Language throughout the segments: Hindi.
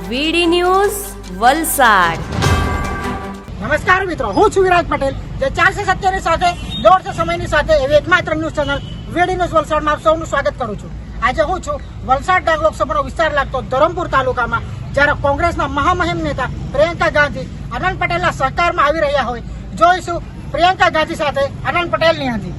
વીડી ન્યૂઝ વલસાડ। નમસ્કાર મિત્રો, હું છું વિરાજ પટેલ, જે 4 ની સાથે 1.5 સમયની સાથે એવી એકમાત્ર ન્યૂઝ ચેનલ વીડી ન્યૂઝ વલસાડમાં આપ સૌનું સ્વાગત કરું છું। આજે હું છું વલસાડ ડાંગ લોકસભાનો વિસ્તાર લાગતો ધરમપુર તાલુકામાં, જ્યારે કોંગ્રેસના મહામહિમ નેતા પ્રિયંકા ગાંધી આનંદ પટેલના સહકારમાં આવી રહ્યા હોય। જોઈશું પ્રિયંકા ગાંધી સાથે આનંદ પટેલની હાજરી।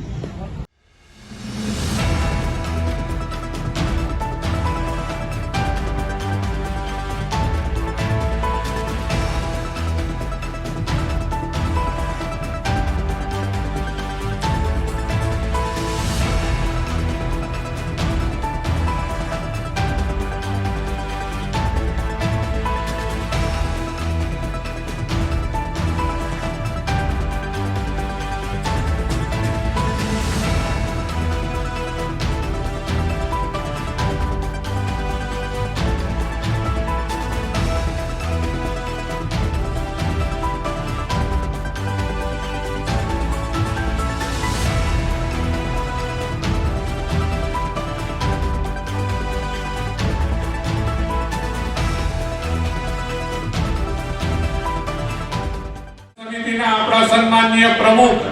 આપણા સન્માનીય પ્રમુખ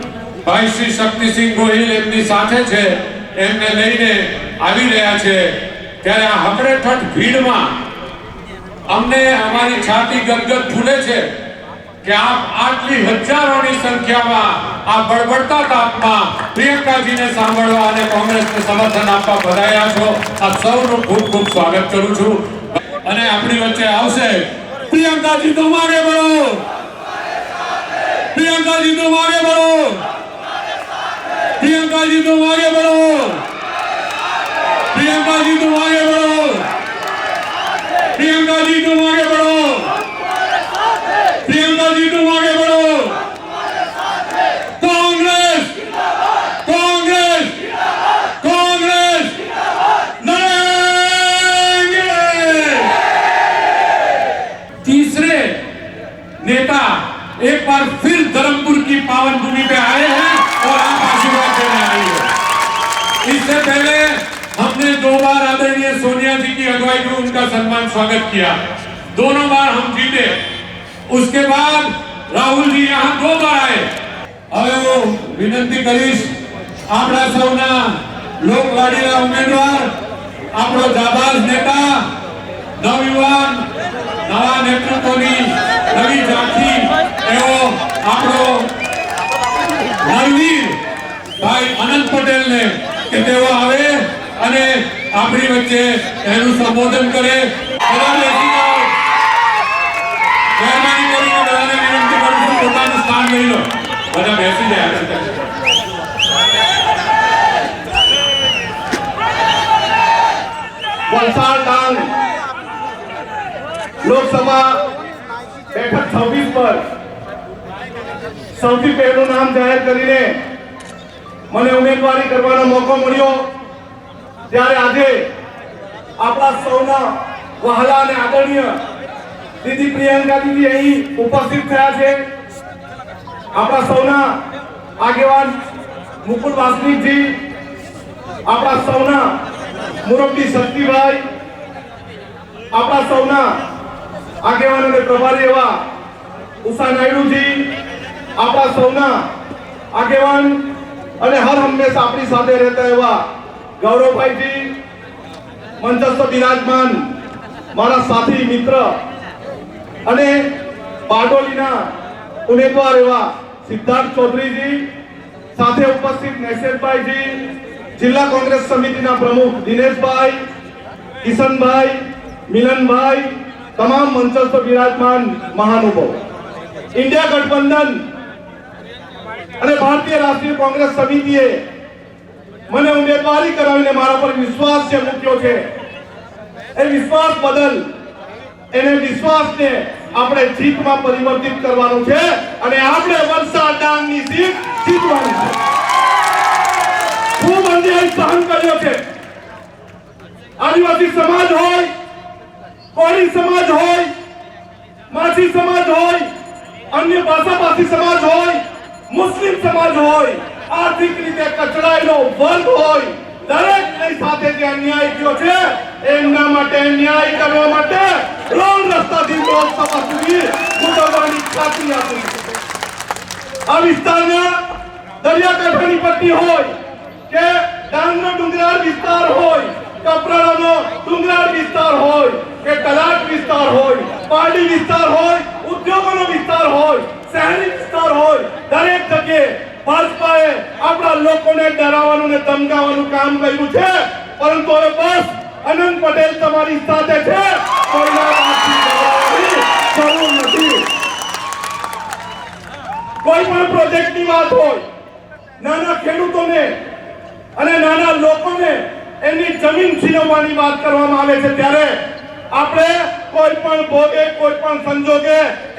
ભાઈ શ્રી શક્તિસિંહ ગોહિલ એમની સાથે છે, એમને લઈને આવી રહ્યા છે। ત્યારે આ હકડેઠઠ ભીડમાં અમને અમારી છાતી ગદગદ ફૂલે છે કે આપ આટલી હજારોની સંખ્યામાં આ બળબડતા તાપમાં પ્રિયંકાજીને સાંભળવા અને કોંગ્રેસને સમર્થન આપવા પધાર્યા છો। આપ સૌનું ખૂબ ખૂબ સ્વાગત કરું છું। અને આપણી વચ્ચે આવશે પ્રિયંકાજી, તો માગે બોલો, प्रियंका जी तुम आगे बढ़ो, प्रियंका जी तुम आगे बढ़ो, प्रियंका जी तुम आगे बढ़ो, प्रियंका जी तुम आगे बढ़ो, प्रियंका जी तुम आगे बढ़ो। कांग्रेस कांग्रेस कांग्रेस लड़ेंगे। तीसरे नेता एक बार फिर धर्मपुर की पावन भूमि पे आए हैं और आप आशीर्वाद देने आए हैं। इससे पहले हमने 2 बार आदरणीय सोनिया जी की अगुवाई में उनका सम्मान स्वागत किया, दोनों बार हम जीते। उसके बाद राहुल जी यहाँ 2 बार आए। હવે હું વિનંતી કરીશ આપણા સૌના લોકલાડીલા ઉમેદવાર, આપણો જાબાઝ નેતા, નવયુવાન, નવા નેતૃત્વની નવી ઝાંખી એવો આપણો નરવીર ભાઈ આનંદ પટેલ ને કે તેઓ આવે અને આપણી વચ્ચે એનું સંબોધન કરે। બધા બેસી જાઓ, મહેરબાની કરીને બધાને વિનંતી કરું છું પોતાનું સ્થાન લઈ લો, બધા બેસી જાય। વલસાડ ડાંગ લોકસભા બેઠક 26 પર સૌથી પહેલું નામ જાહેર કરીને મને ઉમેદવારી કરવાનો મોકો મળ્યો, ત્યારે આજે આપણા સૌના વહાલા અને આદરણીય દીદી પ્રિયંકા દીદી અહીં ઉપસ્થિત થયા છે। આપણા સૌના આગેવાન મુકુલ વાસનિકજી, આપણા સૌના મુરબ્બી શક્તિભાઈ, આપણા સૌના આગેવાન અને પ્રભારી એવા ઉષા નાયડુજી, આપણા સૌના આગેવાન અને હર હંમેશા આપણી સાથે રહેતા એવા ગૌરવભાઈજી, મંચસ્થ બિરાજમાન મારા સાથી મિત્ર અને બારડોલીના ઉમેદવાર એવા સિદ્ધાર્થ ચૌધરીજી, સાથે ઉપસ્થિત નેસેરભાઈજી, જિલ્લા કોંગ્રેસ સમિતિના પ્રમુખ દિનેશભાઈ, કિશનભાઈ, મિલનભાઈ, તમામ મંચસ્થ વિરાજમાન મહાનુભાવ, इंडिया गठबंधन અને ભારતીય રાષ્ટ્રીય કોંગ્રેસ સમિતિએ મને ઉમેદવારી કરાવીને મારા પર વિશ્વાસ છે મૂક્યો છે। એ વિશ્વાસ બદલ એને વિશ્વાસને આપણે જીતમાં પરિવર્તિત કરવાનું છે અને આપણે વલસાડ ડાંગની સીટ જીતવાની છે। ખૂબ અન્યાય સહન કર્યો છે। આદિવાસી સમાજ હોય, કોળી સમાજ હોય, માછી समाज હોય, अन्य भाषाभाषी समाज હોય, मुस्लिम समाज હોય, आर्थिक रीते कचड़ाયેલો વર્ગ હોય, દરેકની સાથે જે અન્યાય થયો છે એમના માટે ન્યાય કરવા માટે રોડ રસ્તા लोकसभा સુધી ઉતરવાની ખાતરી આપી છે। આ વિસ્તારના દરિયાકાંઠાની પટ્ટી હોય કે ડાંગનો ડુંગરાળ વિસ્તાર હોય, કપરાડાનો ડુંગરાળ વિસ્તાર હોય કે તલાટ વિસ્તાર હોય, પારડી વિસ્તાર હોય, ઉદ્યોગોનો વિસ્તાર હોય, શહેરી વિસ્તાર હોય, દરેક જગ્યાએ ભાજપાએ આપણા લોકોને ડરાવવાનું ને ધમકાવવાનું કામ કર્યું છે। પરંતુ હવે બસ અનંત પટેલ તમારી સાથે છે, કોઈના વાતથી ડરવાની જરૂર નથી। કોઈ પણ પ્રોજેક્ટની વાત હોય, નાના ખેડૂતોને અને નાના લોકોને એની જમીન છીનવવાની વાત કરવામાં આવે છે ત્યારે આપણે કોઈ પણ ભોગે કોઈ પણ સંજોગે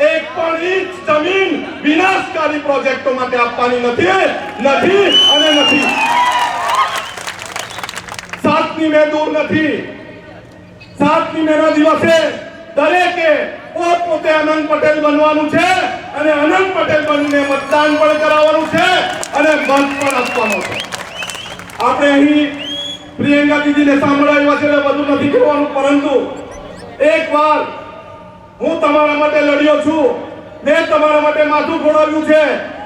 એક પણ ઇંચ જમીન વિનાશકારી પ્રોજેક્ટો માટે આપવાની નથી અને નથી। 7મી મે દૂર નથી। 7મી મેના દિવસે દરેકે પોતે અનંત પટેલ બનવાનું છે અને અનંત પટેલ બનીને મતદાન પણ કરાવવાનું છે અને મત પણ આપવાનો છે। આપણે અહીં પ્રિયંકા દીદીને સાંભળાવ્યા છે એટલે બધું નથી કહેવાનું, પરંતુ એકવાર હું તમારા માટે લડ્યો છું, મેં તમારા માટે માથું ફોડાવ્યું છે,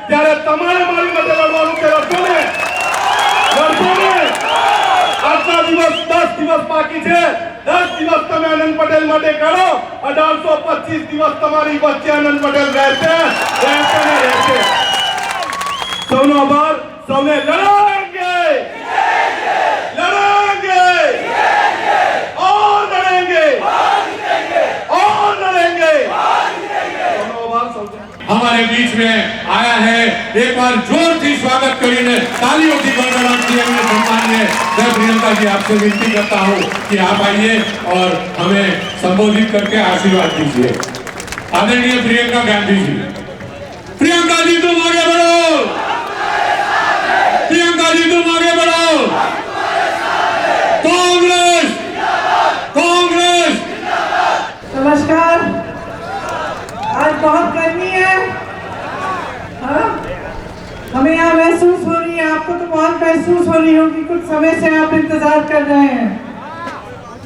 ત્યારે તમારે મારી માટે લડવાનું છે। લડશો ને? આજના દિવસ 10 દિવસ બાકી છે। 10 દિવસ તમે અનંત પટેલ માટે કરો, 1825 દિવસ તમારી વચ્ચે અનંત પટેલ રહેશે। સૌનો આભાર। સૌને લડેંગે और लड़ेंगे और लड़ेंगे। हमारे बीच में आया है, एक बार जोर से स्वागत करिए, तालियों की गड़गड़ाहट से अपने सम्मान्य मैं प्रियंका जी आपसे विनती करता हूँ कि आप आइए और हमें संबोधित करके आशीर्वाद दीजिए। आदरणीय प्रियंका गांधी जी, प्रियंका जी तुम आगे बढ़ो, प्रियंका जी तुम आगे बढ़ो। कांग्रेस कांग्रेस। नमस्कार। आज बहुत गर्मी है, हाँ? हमें यहाँ महसूस हो रही है, आपको तो बहुत महसूस हो रही होगी, कुछ समय से आप इंतजार कर रहे हैं।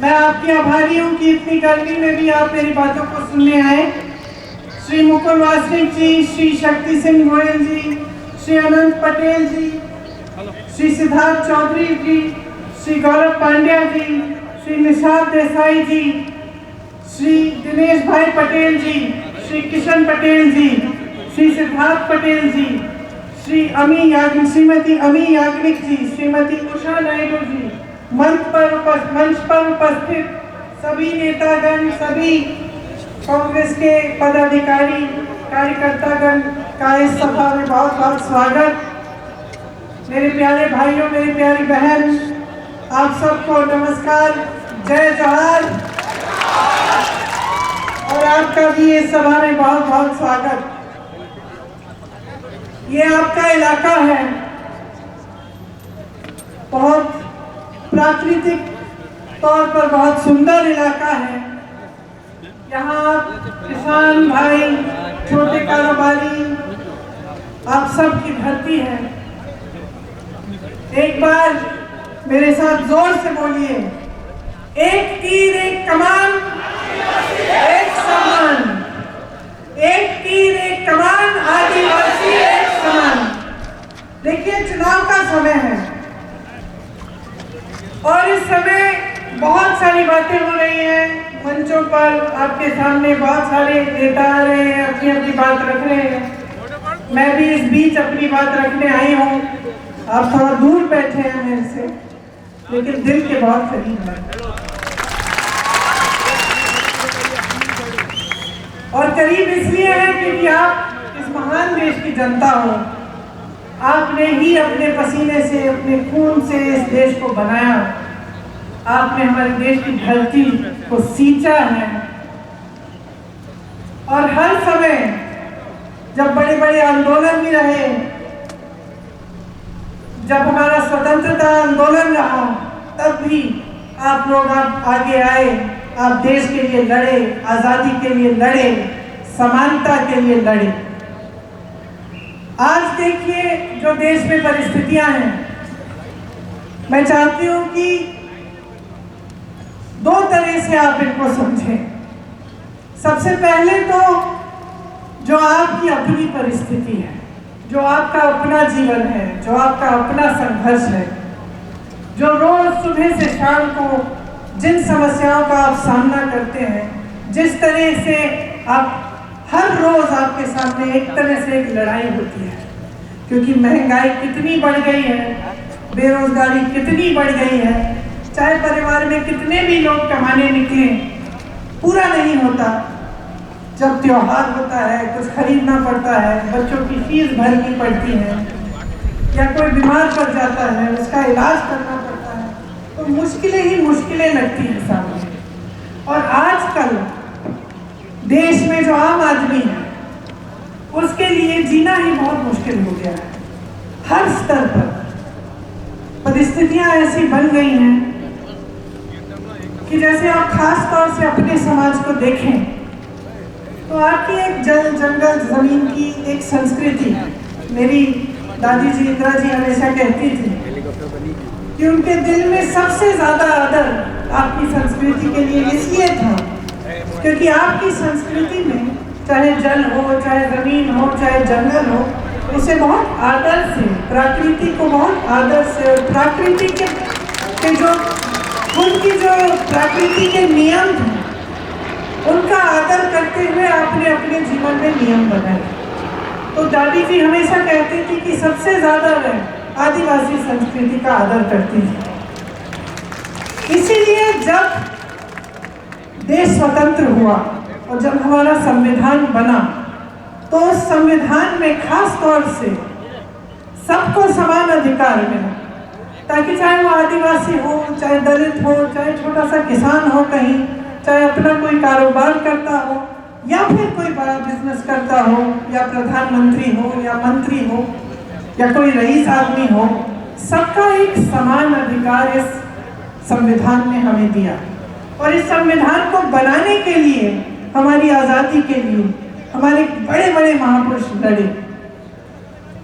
मैं आपकी आभारी हूँ कि इतनी गर्मी में भी आप मेरी बातों को सुनने आए। श्री मुकुल वासनिक जी, श्री शक्ति सिंह गोयल जी, श्री अनंत पटेल जी, श्री सिद्धार्थ चौधरी जी, श्री गौरव पांड्या जी, श्री निशाद देसाई जी, श्री दिनेश भाई पटेल जी, श्री किशन पटेल जी, श्री सिद्धार्थ पटेल जी, श्रीमती अमी याग्निक जी, श्रीमती उषा नायडू जी, मंच पर उपस्थित सभी नेतागण, सभी कांग्रेस के पदाधिकारी, कार्यकर्तागण का इस सभा में बहुत बहुत स्वागत। मेरे प्यारे भाइयों, मेरी प्यारी बहन, आप सबको नमस्कार, जय जोहार। और आपका भी इस सभा में बहुत बहुत स्वागत। ये आपका इलाका है, बहुत प्राकृतिक तौर पर बहुत सुंदर इलाका है। यहाँ किसान भाई, छोटे कारोबारी, आप सब की धरती है। एक बार मेरे साथ जोर से बोलिए, एक तीर एक कमान एक समान, एक तीर एक कमान, आदिवासी एक समान। देखिए, चुनाव का समय है और इस समय बहुत सारी बातें हो रही हैं मंचों पर, आपके सामने बहुत सारे नेता आ रहे हैं, अपनी अपनी बात रख रहे हैं। मैं भी इस बीच अपनी बात रखने आई हूँ। आप थोड़ा दूर बैठे हैं मेरे से, लेकिन दिल के बहुत करीब है। और करीब इसलिए है क्योंकि आप इस महान देश की जनता हो। आपने ही अपने पसीने से, अपने खून से इस देश को बनाया। आपने हमारे देश की धरती को सींचा है। और हर समय जब बड़े बड़े आंदोलन भी रहे, जब हमारा स्वतंत्रता आंदोलन रहा, तब भी आप लोग आगे आए, आप देश के लिए लड़े, आजादी के लिए लड़े, समानता के लिए लड़े। आज देखिए जो देश में परिस्थितियां हैं, मैं चाहती हूं कि दो तरह से आप इनको समझें। सबसे पहले तो जो आपकी अपनी परिस्थिति है, जो आपका अपना जीवन है, जो आपका अपना संघर्ष है, जो रोज सुबह से शाम को जिन समस्याओं का आप सामना करते हैं, जिस तरह से आप हर रोज आपके सामने एक तरह से एक लड़ाई होती है, क्योंकि महंगाई कितनी बढ़ गई है, बेरोजगारी कितनी बढ़ गई है, चाहे परिवार में कितने भी लोग कमाने निकले पूरा नहीं होता। जब त्योहार होता है, कुछ खरीदना पड़ता है, बच्चों की फीस भरनी पड़ती है, या कोई बीमार पड़ जाता है, उसका इलाज करना पड़ता है, तो मुश्किलें ही मुश्किलें लगती हैं सामने। और आजकल देश में जो आम आदमी है उसके लिए जीना ही बहुत मुश्किल हो गया है। हर स्तर पर परिस्थितियां ऐसी बन गई हैं कि जैसे आप खास तौर से अपने समाज को देखें तो आपकी एक जल जंगल जमीन की एक संस्कृति है। मेरी दादी जी इंदिरा जी हमेशा कहती थी कि उनके दिल में सबसे ज्यादा आदर आपकी संस्कृति के लिए इसलिए था क्योंकि आपकी संस्कृति में चाहे जल हो, चाहे जमीन हो, चाहे जंगल हो, उसे बहुत आदर से, प्रकृति को बहुत आदर से, और प्रकृति के जो उनकी जो प्रकृति के नियम हैं उनका आदर करते हुए आपने अपने जीवन में नियम बनाए। तो दादी जी हमेशा कहती थी कि सबसे ज्यादा वह आदिवासी संस्कृति का आदर करती थी। इसीलिए जब देश स्वतंत्र हुआ और जब हमारा संविधान बना तो उस संविधान में खास तौर से सबको समान अधिकार मिला, ताकि चाहे वो आदिवासी हो, चाहे दलित हो, चाहे छोटा सा किसान हो कहीं, चाहे अपना कोई कारोबार करता हो, या फिर कोई बड़ा बिजनेस करता हो, या प्रधानमंत्री हो, या मंत्री हो, या कोई रईस आदमी हो, सबका एक समान अधिकार इस संविधान ने हमें दिया। और इस संविधान को बनाने के लिए, हमारी आज़ादी के लिए हमारे बड़े बड़े महापुरुष लड़े।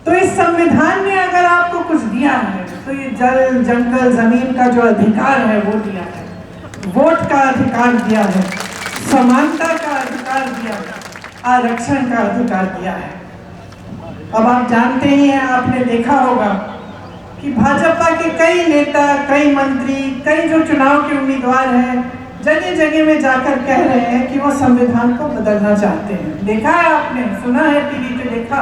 तो इस संविधान ने अगर आपको कुछ दिया है तो ये जल जंगल जमीन का जो अधिकार है वो दिया है, वोट का अधिकार दिया है, समानता का अधिकार दिया है, आरक्षण का अधिकार दिया है। अब आप जानते ही हैं, आपने देखा होगा कि भाजपा के कई नेता, कई मंत्री, कई जो चुनाव के उम्मीदवार हैं, जगह जगह में जाकर कह रहे हैं कि वो संविधान को बदलना चाहते हैं। देखा है आपने, सुना है, टीवी पे देखा।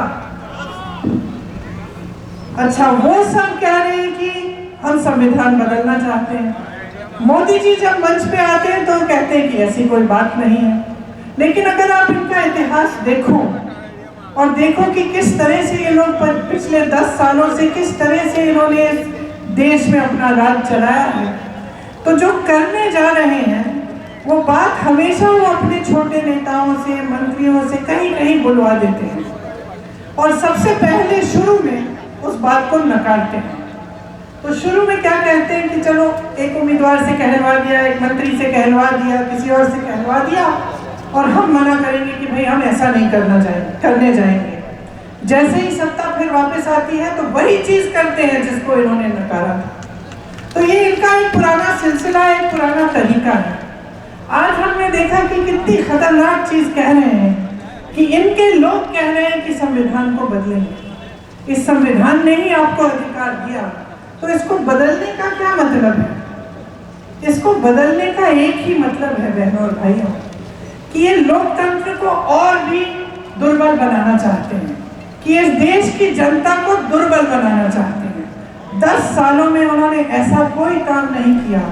अच्छा, वो सब कह रहे हैं कि हम संविधान बदलना चाहते हैं। मोदी जी जब मंच पे आते हैं तो कहते हैं कि ऐसी कोई बात नहीं है। लेकिन अगर आप इनका इतिहास देखो और देखो कि किस तरह से ये लोग पिछले 10 सालों से किस तरह से इन्होंने देश में अपना राज चलाया है, तो जो करने जा रहे हैं वो बात हमेशा वो अपने छोटे नेताओं से, मंत्रियों से कहीं कहीं बुलवा देते हैं और सबसे पहले शुरू में उस बात को नकारते हैं। तो शुरू में क्या कहते हैं कि चलो एक उम्मीदवार से कहलवा दिया, एक मंत्री से कहलवा दिया, किसी और से कहलवा दिया, और हम मना करेंगे कि भाई हम ऐसा नहीं करने जाएंगे। जैसे ही सत्ता फिर वापस आती है तो वही चीज करते हैं जिसको इन्होंने नकारा था। तो ये इनका एक पुराना सिलसिला, एक पुराना तरीका है। आज हमने देखा कि कितनी खतरनाक चीज कह रहे हैं कि इनके लोग कह रहे हैं कि संविधान को बदलेंगे। इस संविधान ने ही आपको अधिकार दिया, तो इसको बदलने का क्या मतलब है? इसको बदलने का एक ही मतलब है बहनों और भाइयों, कि ये लोकतंत्र को और भी दुर्बल बनाना चाहते हैं, कि इस देश की जनता को दुर्बल बनाना चाहते हैं। 10 सालों में उन्होंने ऐसा कोई काम नहीं किया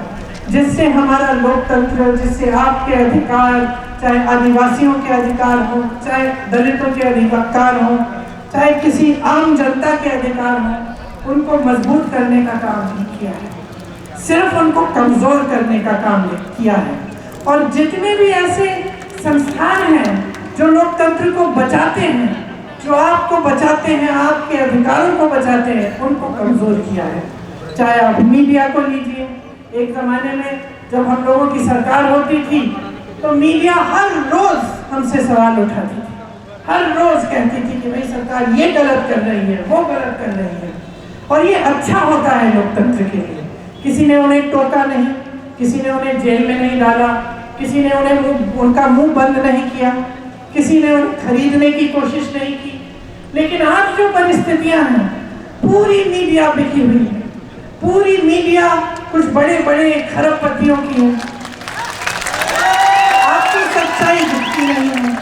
जिससे हमारा लोकतंत्र, जिससे आपके अधिकार, चाहे आदिवासियों के अधिकार हो, चाहे दलितों के अधिकार हो, चाहे किसी आम जनता के अधिकार हो, उनको मजबूत करने का काम नहीं किया है, सिर्फ उनको कमजोर करने का काम किया है। और जितने भी ऐसे संस्थान हैं जो लोकतंत्र को बचाते हैं, जो आपको बचाते हैं, आपके अधिकारों को बचाते हैं, उनको कमजोर किया है। चाहे आप मीडिया को लीजिए, एक जमाने में जब हम लोगों की सरकार होती थी तो मीडिया हर रोज हमसे सवाल उठाती थी, हर रोज कहती थी कि भाई सरकार ये गलत कर रही है, वो गलत कर रही है। और ये अच्छा होता है लोकतंत्र के लिए। किसी ने उन्हें टोका नहीं, किसी ने उन्हें जेल में नहीं डाला, किसी ने उनका मुंह बंद नहीं किया, किसी ने उन्हें खरीदने की कोशिश नहीं की। लेकिन आज जो परिस्थितियां हैं, पूरी मीडिया बिकी हुई है, पूरी मीडिया कुछ बड़े बड़े खरबपतियों की है, आपकी सच्चाई दिखती नहीं है।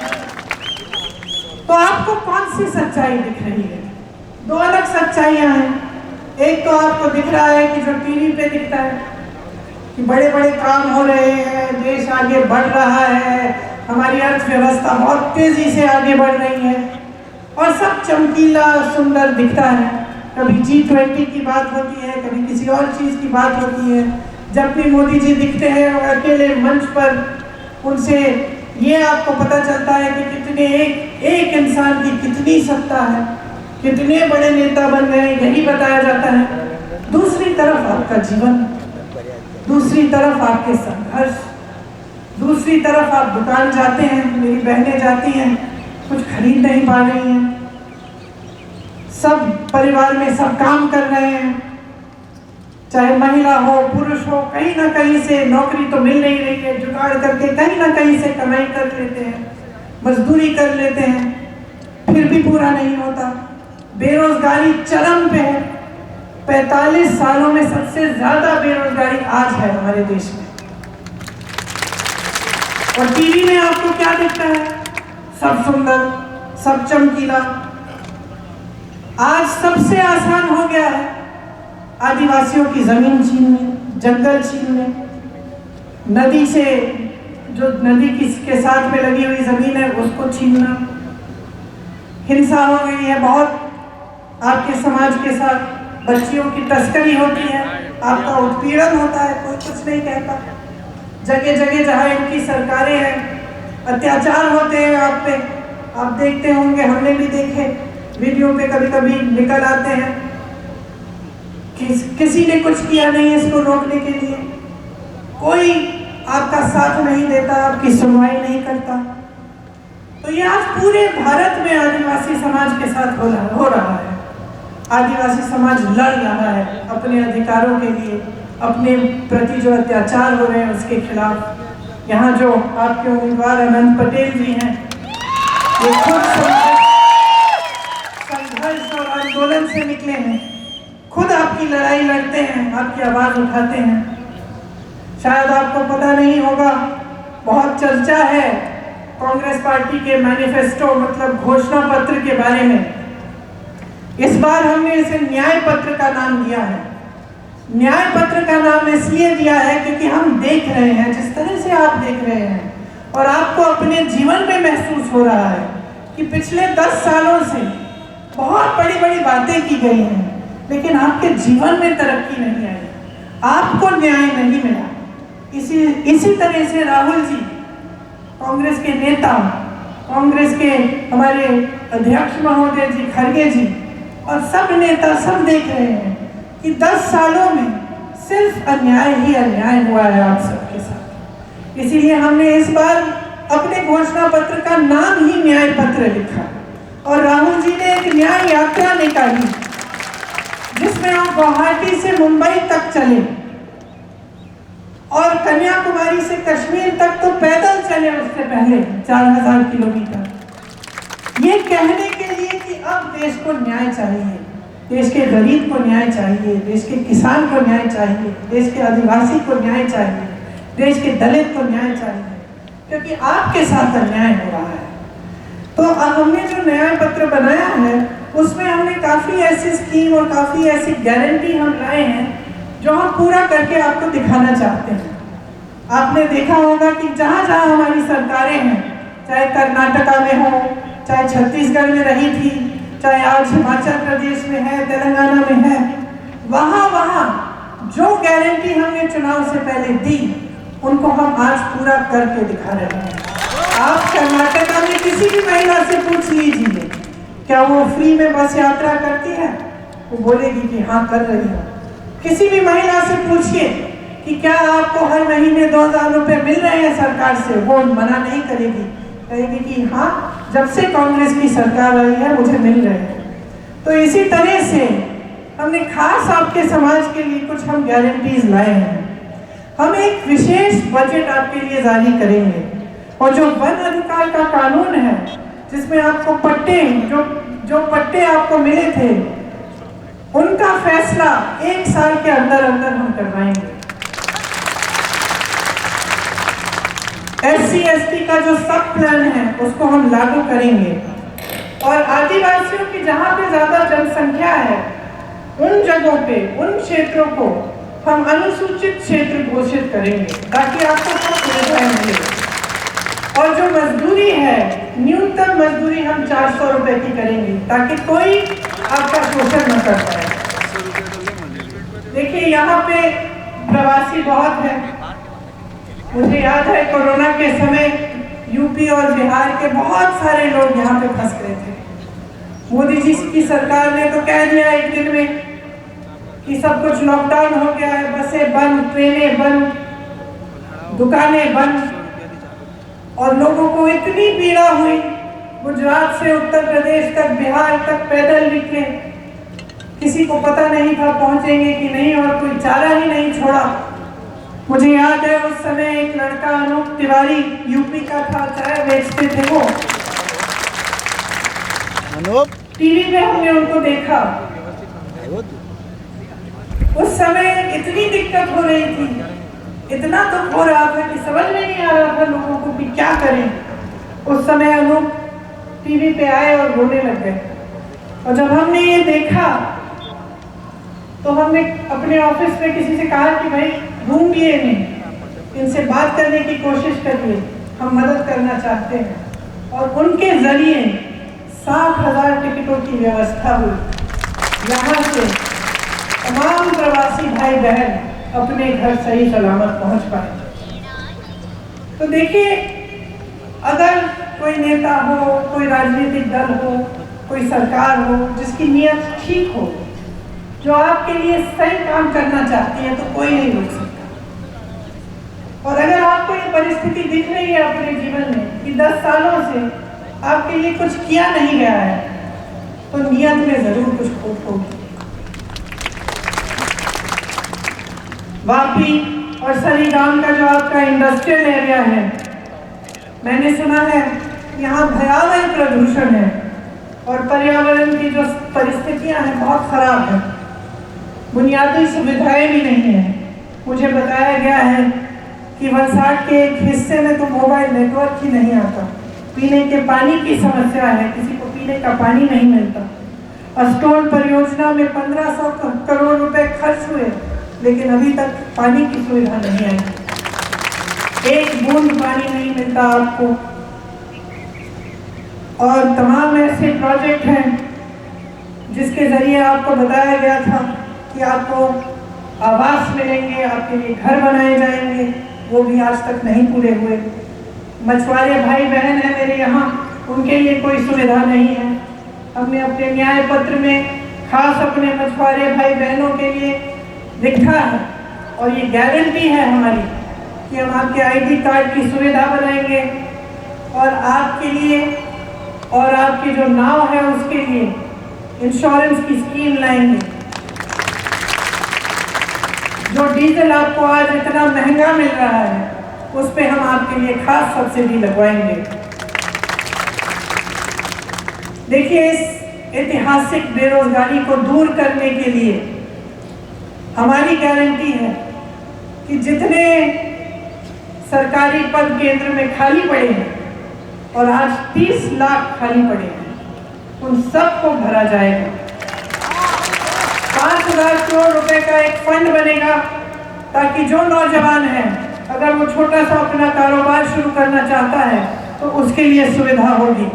तो आपको कौन सी सच्चाई दिख रही है? दो अलग सच्चाइयां हैं। एक तो आपको दिख रहा है कि जो टीवी पे दिखता है कि बड़े बड़े काम हो रहे हैं, देश आगे बढ़ रहा है, हमारी अर्थव्यवस्था बहुत तेजी से आगे बढ़ रही है और सब चमकीला सुंदर दिखता है। कभी G20 की बात होती है, कभी किसी और चीज की बात होती है। जब भी मोदी जी दिखते हैं और अकेले मंच पर, उनसे ये आपको पता चलता है कि कितने एक इंसान की कितनी सत्ता है, कितने बड़े नेता बन गए, यही बताया जाता है। दूसरी तरफ आपका जीवन, दूसरी तरफ आपके संघर्ष, दूसरी तरफ आप दुकान जाते हैं, मेरी बहनें जाती हैं, कुछ खरीद नहीं पा रही हैं, सब परिवार में सब काम कर रहे हैं, चाहे महिला हो पुरुष हो, कहीं ना कहीं से नौकरी तो मिल नहीं रही है, जुगाड़ करके कहीं ना कहीं से कमाई कर लेते हैं, मजदूरी कर लेते हैं, फिर भी पूरा नहीं होता। बेरोजगारी चरम पे है। 45 सालों में सबसे ज्यादा बेरोजगारी आज है हमारे देश में। और टीवी में आपको क्या दिखता है? सब सुंदर, सब चमकीला। आज सबसे आसान हो गया है आदिवासियों की जमीन छीनने, जंगल छीनने, नदी से, जो नदी के साथ में लगी हुई जमीन है उसको छीनना। हिंसा हो गई है बहुत आपके समाज के साथ, बच्चियों की तस्करी होती है, आपका उत्पीड़न होता है, कोई कुछ नहीं कहता। जगह जगह जहाँ इनकी सरकारें हैं, अत्याचार होते हैं आप पे। आप देखते होंगे, हमने भी देखे, वीडियो पे कभी कभी निकल आते हैं। किसी ने कुछ किया नहीं इसको रोकने के लिए, कोई आपका साथ नहीं देता, आपकी सुनवाई नहीं करता। तो ये आज पूरे भारत में आदिवासी समाज के साथ हो रहा है। आदिवासी समाज लड़ रहा है अपने अधिकारों के लिए, अपने प्रति जो अत्याचार हो रहे हैं उसके खिलाफ। यहाँ जो आपके उम्मीदवार अनंत पटेल जी हैं, ये खुद संघर्ष और आंदोलन से निकले हैं, खुद आपकी लड़ाई लड़ते हैं, आपकी आवाज उठाते हैं। शायद आपको पता नहीं होगा, बहुत चर्चा है कांग्रेस पार्टी के मैनिफेस्टो मतलब घोषणा पत्र के बारे में। इस बार हमने इसे न्याय पत्र का नाम दिया है। न्याय पत्र का नाम इसलिए दिया है क्योंकि हम देख रहे हैं, जिस तरह से आप देख रहे हैं और आपको अपने जीवन में महसूस हो रहा है कि पिछले 10 सालों से बहुत बड़ी बड़ी बातें की गई हैं, लेकिन आपके जीवन में तरक्की नहीं आई, आपको न्याय नहीं मिला। इसी तरह से राहुल जी, कांग्रेस के नेता, कांग्रेस के हमारे अध्यक्ष महोदय जी खड़गे जी और सब नेता सब देख रहे हैं कि 10 सालों में सिर्फ अन्याय ही अन्याय हुआ है आप सबके साथ। इसीलिए हमने इस बार अपने घोषणा पत्र का नाम ही न्याय पत्र लिखा और राहुल जी ने एक न्याय यात्रा निकाली जिसमें आप गुवाहाटी से मुंबई तक चले और कन्याकुमारी से कश्मीर तक तो पैदल चले, उससे पहले 4000 किलोमीटर। ये कहने के लिए कि अब देश को न्याय चाहिए, देश के गरीब को न्याय चाहिए, देश के किसान को न्याय चाहिए, देश के आदिवासी को न्याय चाहिए, देश के दलित को न्याय चाहिए, क्योंकि आपके साथ अन्याय हो रहा है। तो हमने जो न्याय पत्र बनाया है उसमें हमने काफ़ी ऐसी स्कीम और काफ़ी ऐसी गारंटी हम लाए हैं जो हम पूरा करके आपको दिखाना चाहते हैं। आपने देखा होगा कि जहाँ जहाँ हमारी सरकारें हैं, चाहे कर्नाटका में हो, चाहे छत्तीसगढ़ में रही थी, चाहे आज हिमाचल प्रदेश में है, तेलंगाना में है, वहाँ वहाँ जो गारंटी हमने चुनाव से पहले दी उनको हम आज पूरा करके दिखा रहे हैं। आप कर्नाटका में किसी भी महिला से पूछ लीजिए क्या वो फ्री में बस यात्रा करती है, वो बोलेगी कि हाँ कर रही है। किसी भी महिला से पूछिए कि क्या आपको हर महीने 2000 रुपये मिल रहे हैं सरकार से, वो मना नहीं करेगी, कहेगी कि हाँ जब से कांग्रेस की सरकार आई है मुझे मिल रहे हैं। तो इसी तरह से हमने खास आपके समाज के लिए कुछ हम गारंटीज लाए हैं। हम एक विशेष बजट आपके लिए जारी करेंगे और जो वन अधिकार का कानून है जिसमें आपको पट्टे जो पट्टे आपको मिले थे उनका फैसला 1 साल के अंदर अंदर हम करवाएंगे। SC/ST का जो सब प्लान है उसको हम लागू करेंगे और आदिवासियों की जहां पे ज्यादा जनसंख्या है उन जगहों पे उन क्षेत्रों को हम अनुसूचित क्षेत्र घोषित करेंगे ताकि आपको सब सुविधाएं मिले। और जो मजदूरी है न्यूनतम मजदूरी हम 400 रुपए की करेंगे ताकि कोई आपका शोषण न कर पाए। देखिए यहाँ पे प्रवासी बहुत है। मुझे याद है कोरोना के समय यूपी और बिहार के बहुत सारे लोग यहाँ पे फंस गए थे। मोदी जी की सरकार ने तो कह दिया एक दिन में कि सब कुछ लॉकडाउन हो गया है, बसें बंद, ट्रेनें बंद, दुकानें बंद, और लोगों को इतनी पीड़ा हुई। गुजरात से उत्तर प्रदेश तक, बिहार तक पैदल निकले, किसी को पता नहीं था पहुंचेंगे कि नहीं और कोई चारा ही नहीं छोड़ा। मुझे याद है उस समय एक लड़का अनूप तिवारी यूपी का था, चाय बेचते थे वो। टीवी पे हमने उनको देखा। उस समय इतनी दिक्कत हो रही थी, इतना दुख हो रहा था कि समझ में नहीं आ रहा था लोगों को कि क्या करें। उस समय अनूप टीवी पे आए और रोने लग गए। और जब हमने ये देखा तो हमने अपने ऑफिस में किसी से कहा कि भाई ढूंढिए इन्हें, इनसे बात करने की कोशिश करिए, हम मदद करना चाहते हैं। और उनके जरिए 60,000 टिकटों की व्यवस्था हुई। यहाँ से तमाम प्रवासी भाई बहन अपने घर सही सलामत पहुंच पाए। तो देखिए, अगर कोई नेता हो, कोई राजनीतिक दल हो, कोई सरकार हो जिसकी नीयत ठीक हो, जो आपके लिए सही काम करना चाहती है, तो कोई नहीं रोक सकता। और अगर आपको ये परिस्थिति दिख रही है अपने जीवन में कि 10 सालों से आपके लिए कुछ किया नहीं गया है, तो नियत में जरूर कुछ खोट होगी। वापी और सरीगाम का जो आपका इंडस्ट्रियल एरिया है, मैंने सुना है यहाँ भयावह प्रदूषण है और पर्यावरण की जो परिस्थितियां हैं बहुत खराब है, बुनियादी सुविधाएं भी नहीं है। मुझे बताया गया है कि वलसाड के एक हिस्से में तो मोबाइल नेटवर्क ही नहीं आता, पीने के पानी की समस्या है, किसी को पीने का पानी नहीं मिलता। अस्टोल परियोजना में 1500 करोड़ रुपए खर्च हुए, लेकिन अभी तक पानी की सुविधा नहीं आई, एक बूंद पानी नहीं मिलता आपको। और तमाम ऐसे प्रोजेक्ट हैं जिसके जरिए आपको बताया गया था कि आपको आवास मिलेंगे, आपके लिए घर बनाए जाएंगे, वो भी आज तक नहीं पूरे हुए। मछुआरे भाई बहन हैं मेरे यहाँ, उनके लिए कोई सुविधा नहीं है। हमने अपने न्याय पत्र में खास अपने मछुआरे भाई बहनों के लिए लिखा है और ये गारंटी है हमारी कि हम आपके ID कार्ड की सुविधा बनाएंगे और आपके लिए और आपकी जो नाव है उसके लिए इंश्योरेंस की स्कीम लाएंगे। जो डीजल आपको आज इतना महंगा मिल रहा है, उस पे हम आपके लिए खास सब्सिडी लगवाएंगे। देखिए, इस ऐतिहासिक बेरोजगारी को दूर करने के लिए हमारी गारंटी है कि जितने सरकारी पद केंद्र में खाली पड़े हैं और आज 30 लाख खाली पड़े हैं, उन सबको भरा जाएगा। 5,000 करोड़ रुपए का एक फंड बनेगा ताकि जो नौजवान है, अगर वो छोटा सा अपना कारोबार शुरू करना चाहता है तो उसके लिए सुविधा होगी।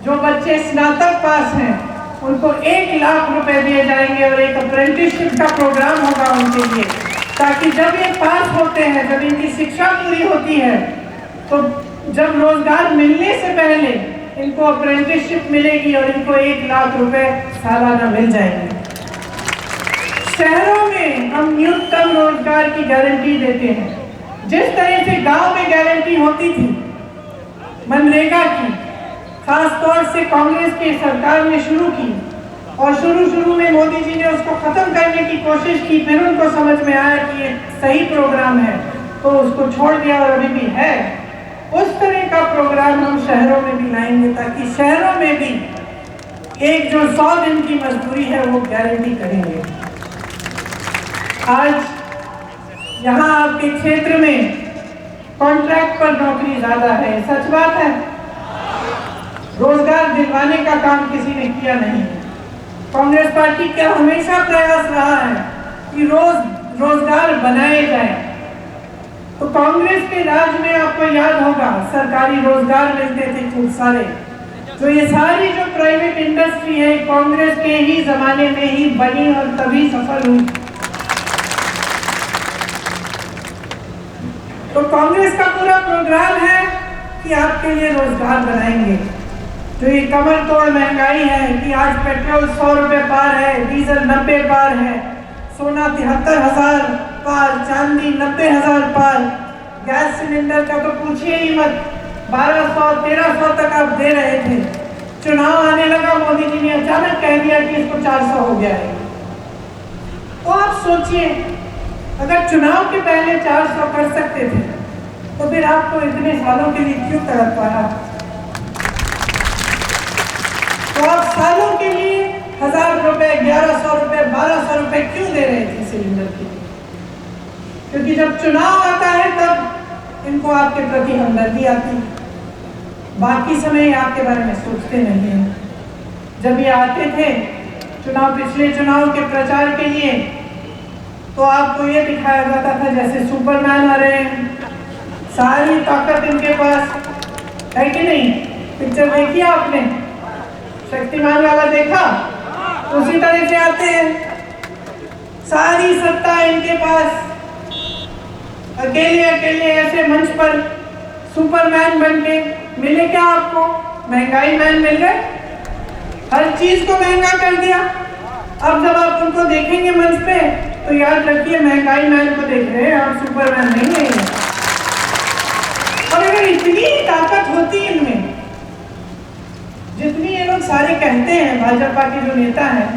जो बच्चे स्नातक पास हैं उनको 1 लाख रुपए दिए जाएंगे और एक अप्रेंटिसशिप का प्रोग्राम होगा उनके लिए, ताकि जब ये पास होते हैं, जब इनकी शिक्षा पूरी होती है, तो जब रोजगार मिलने से पहले इनको अप्रेंटिसशिप मिलेगी और इनको 1 लाख रुपए सालाना मिल जाएंगे। शहरों में हम न्यूनतम रोजगार की गारंटी देते हैं। जिस तरह से गांव में गारंटी होती थी मनरेगा की, खास तौर से कांग्रेस की सरकार ने शुरू की, और शुरू में मोदी जी ने उसको खत्म करने की कोशिश की, फिर उनको समझ में आया कि ये सही प्रोग्राम है तो उसको छोड़ दिया और अभी भी है। उस तरह का प्रोग्राम हम शहरों में भी लाएंगे ताकि शहरों में भी एक जो 100 दिन की मजदूरी है वो गारंटी करेंगे। आज यहाँ आपके क्षेत्र में कॉन्ट्रैक्ट पर नौकरी ज्यादा है, सच बात है। रोजगार दिलवाने का काम किसी ने किया नहीं। कांग्रेस पार्टी का हमेशा प्रयास रहा है कि रोजगार बनाए जाए। तो कांग्रेस के राज में आपको याद होगा सरकारी रोजगार मिलते थे खूब सारे। तो ये सारी जो प्राइवेट इंडस्ट्री है कांग्रेस के ही जमाने में ही बनी और तभी सफल हुई। तो कांग्रेस का पूरा प्रोग्राम है कि आपके लिए रोजगार बनाएंगे। जो ये कमर तोड़ महंगाई है कि आज पेट्रोल 100 रुपए पार है, डीजल 90 पार है, सोना 73,000 पार, चांदी 90,000 पार, गैस सिलेंडर का तो पूछिए ही मत, 1200-1300 तक आप दे रहे थे। चुनाव आने लगा, मोदी जी ने अचानक कह दिया कि इसको 400 हो गया है। तो आप सोचिए अगर चुनाव के पहले 400 कर सकते थे तो फिर आपको इतने सालों के लिए क्यों तड़प पाया? तो आप सालों के लिए 1000 रुपए, 1100 रुपए, 1200 रुपए क्यों दे रहे थे सिलेंडर के लिए? क्योंकि जब चुनाव आता है तब इनको आपके प्रति हमदर्दी आती है, बाकी समय आपके बारे में सोचते नहीं हैं। जब ये आते थे पिछले चुनाव के प्रचार के लिए तो आपको ये दिखाया जाता था जैसे सुपरमैन आ रहे हैं, सारी ताकत इनके पास है कि नहीं? पिक्चर देखी आपने, शक्तिमान वाला देखा? उसी तरह से आते हैं, सारी सत्ता इनके पास, अकेले अकेले ऐसे मंच पर सुपरमैन बन के मिले। क्या आपको महंगाई मैन मिल गए? हर चीज को महंगा कर दिया। अब जब आप उनको देखेंगे मंच पे तो याद रखिए महंगाई मैन को देख रहे हैं, आप सुपरमैन नहीं है। और अगर इतनी ताकत होती इनमें, जितनी ये लोग सारे कहते हैं भाजपा के जो नेता हैं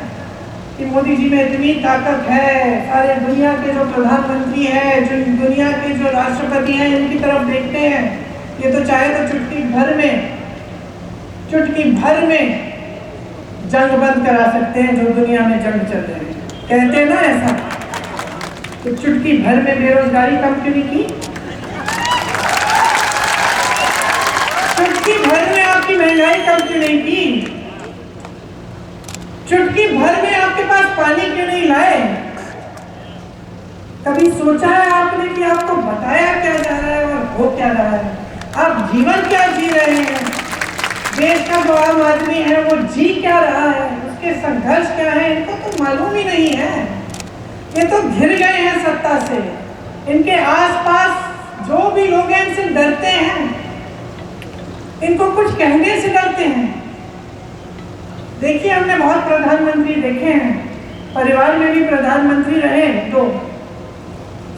कि मोदी जी में इतनी ताकत है, सारे दुनिया के जो प्रधानमंत्री हैं, जो दुनिया के जो राष्ट्रपति हैं इनकी तरफ देखते हैं, ये तो चाहे तो चुटकी भर में जंग बंद करा सकते हैं जो दुनिया में जंग चल रहे हैं, कहते हैं ना ऐसा। तो चुटकी भर में बेरोजगारी कम क्यों नहीं की? चुटकी भर में आपकी महंगाई कम क्यों नहीं की? चुटकी भर में आपके पास पानी क्यों नहीं लाए? कभी सोचा है आपने कि आपको बताया क्या जा रहा है और हो क्या रहा है? आप जीवन क्या जी रहे हैं? देश का जो आम आदमी है वो जी क्या रहा है, उसके संघर्ष क्या है, इनको तो मालूम ही नहीं है। ये तो घिर गए हैं सत्ता से। इनके आसपास जो भी लोग हैं इनसे डरते हैं, इनको कुछ कहने से डरते हैं। देखिए हमने बहुत प्रधानमंत्री देखे हैं, परिवार में भी प्रधानमंत्री रहे, तो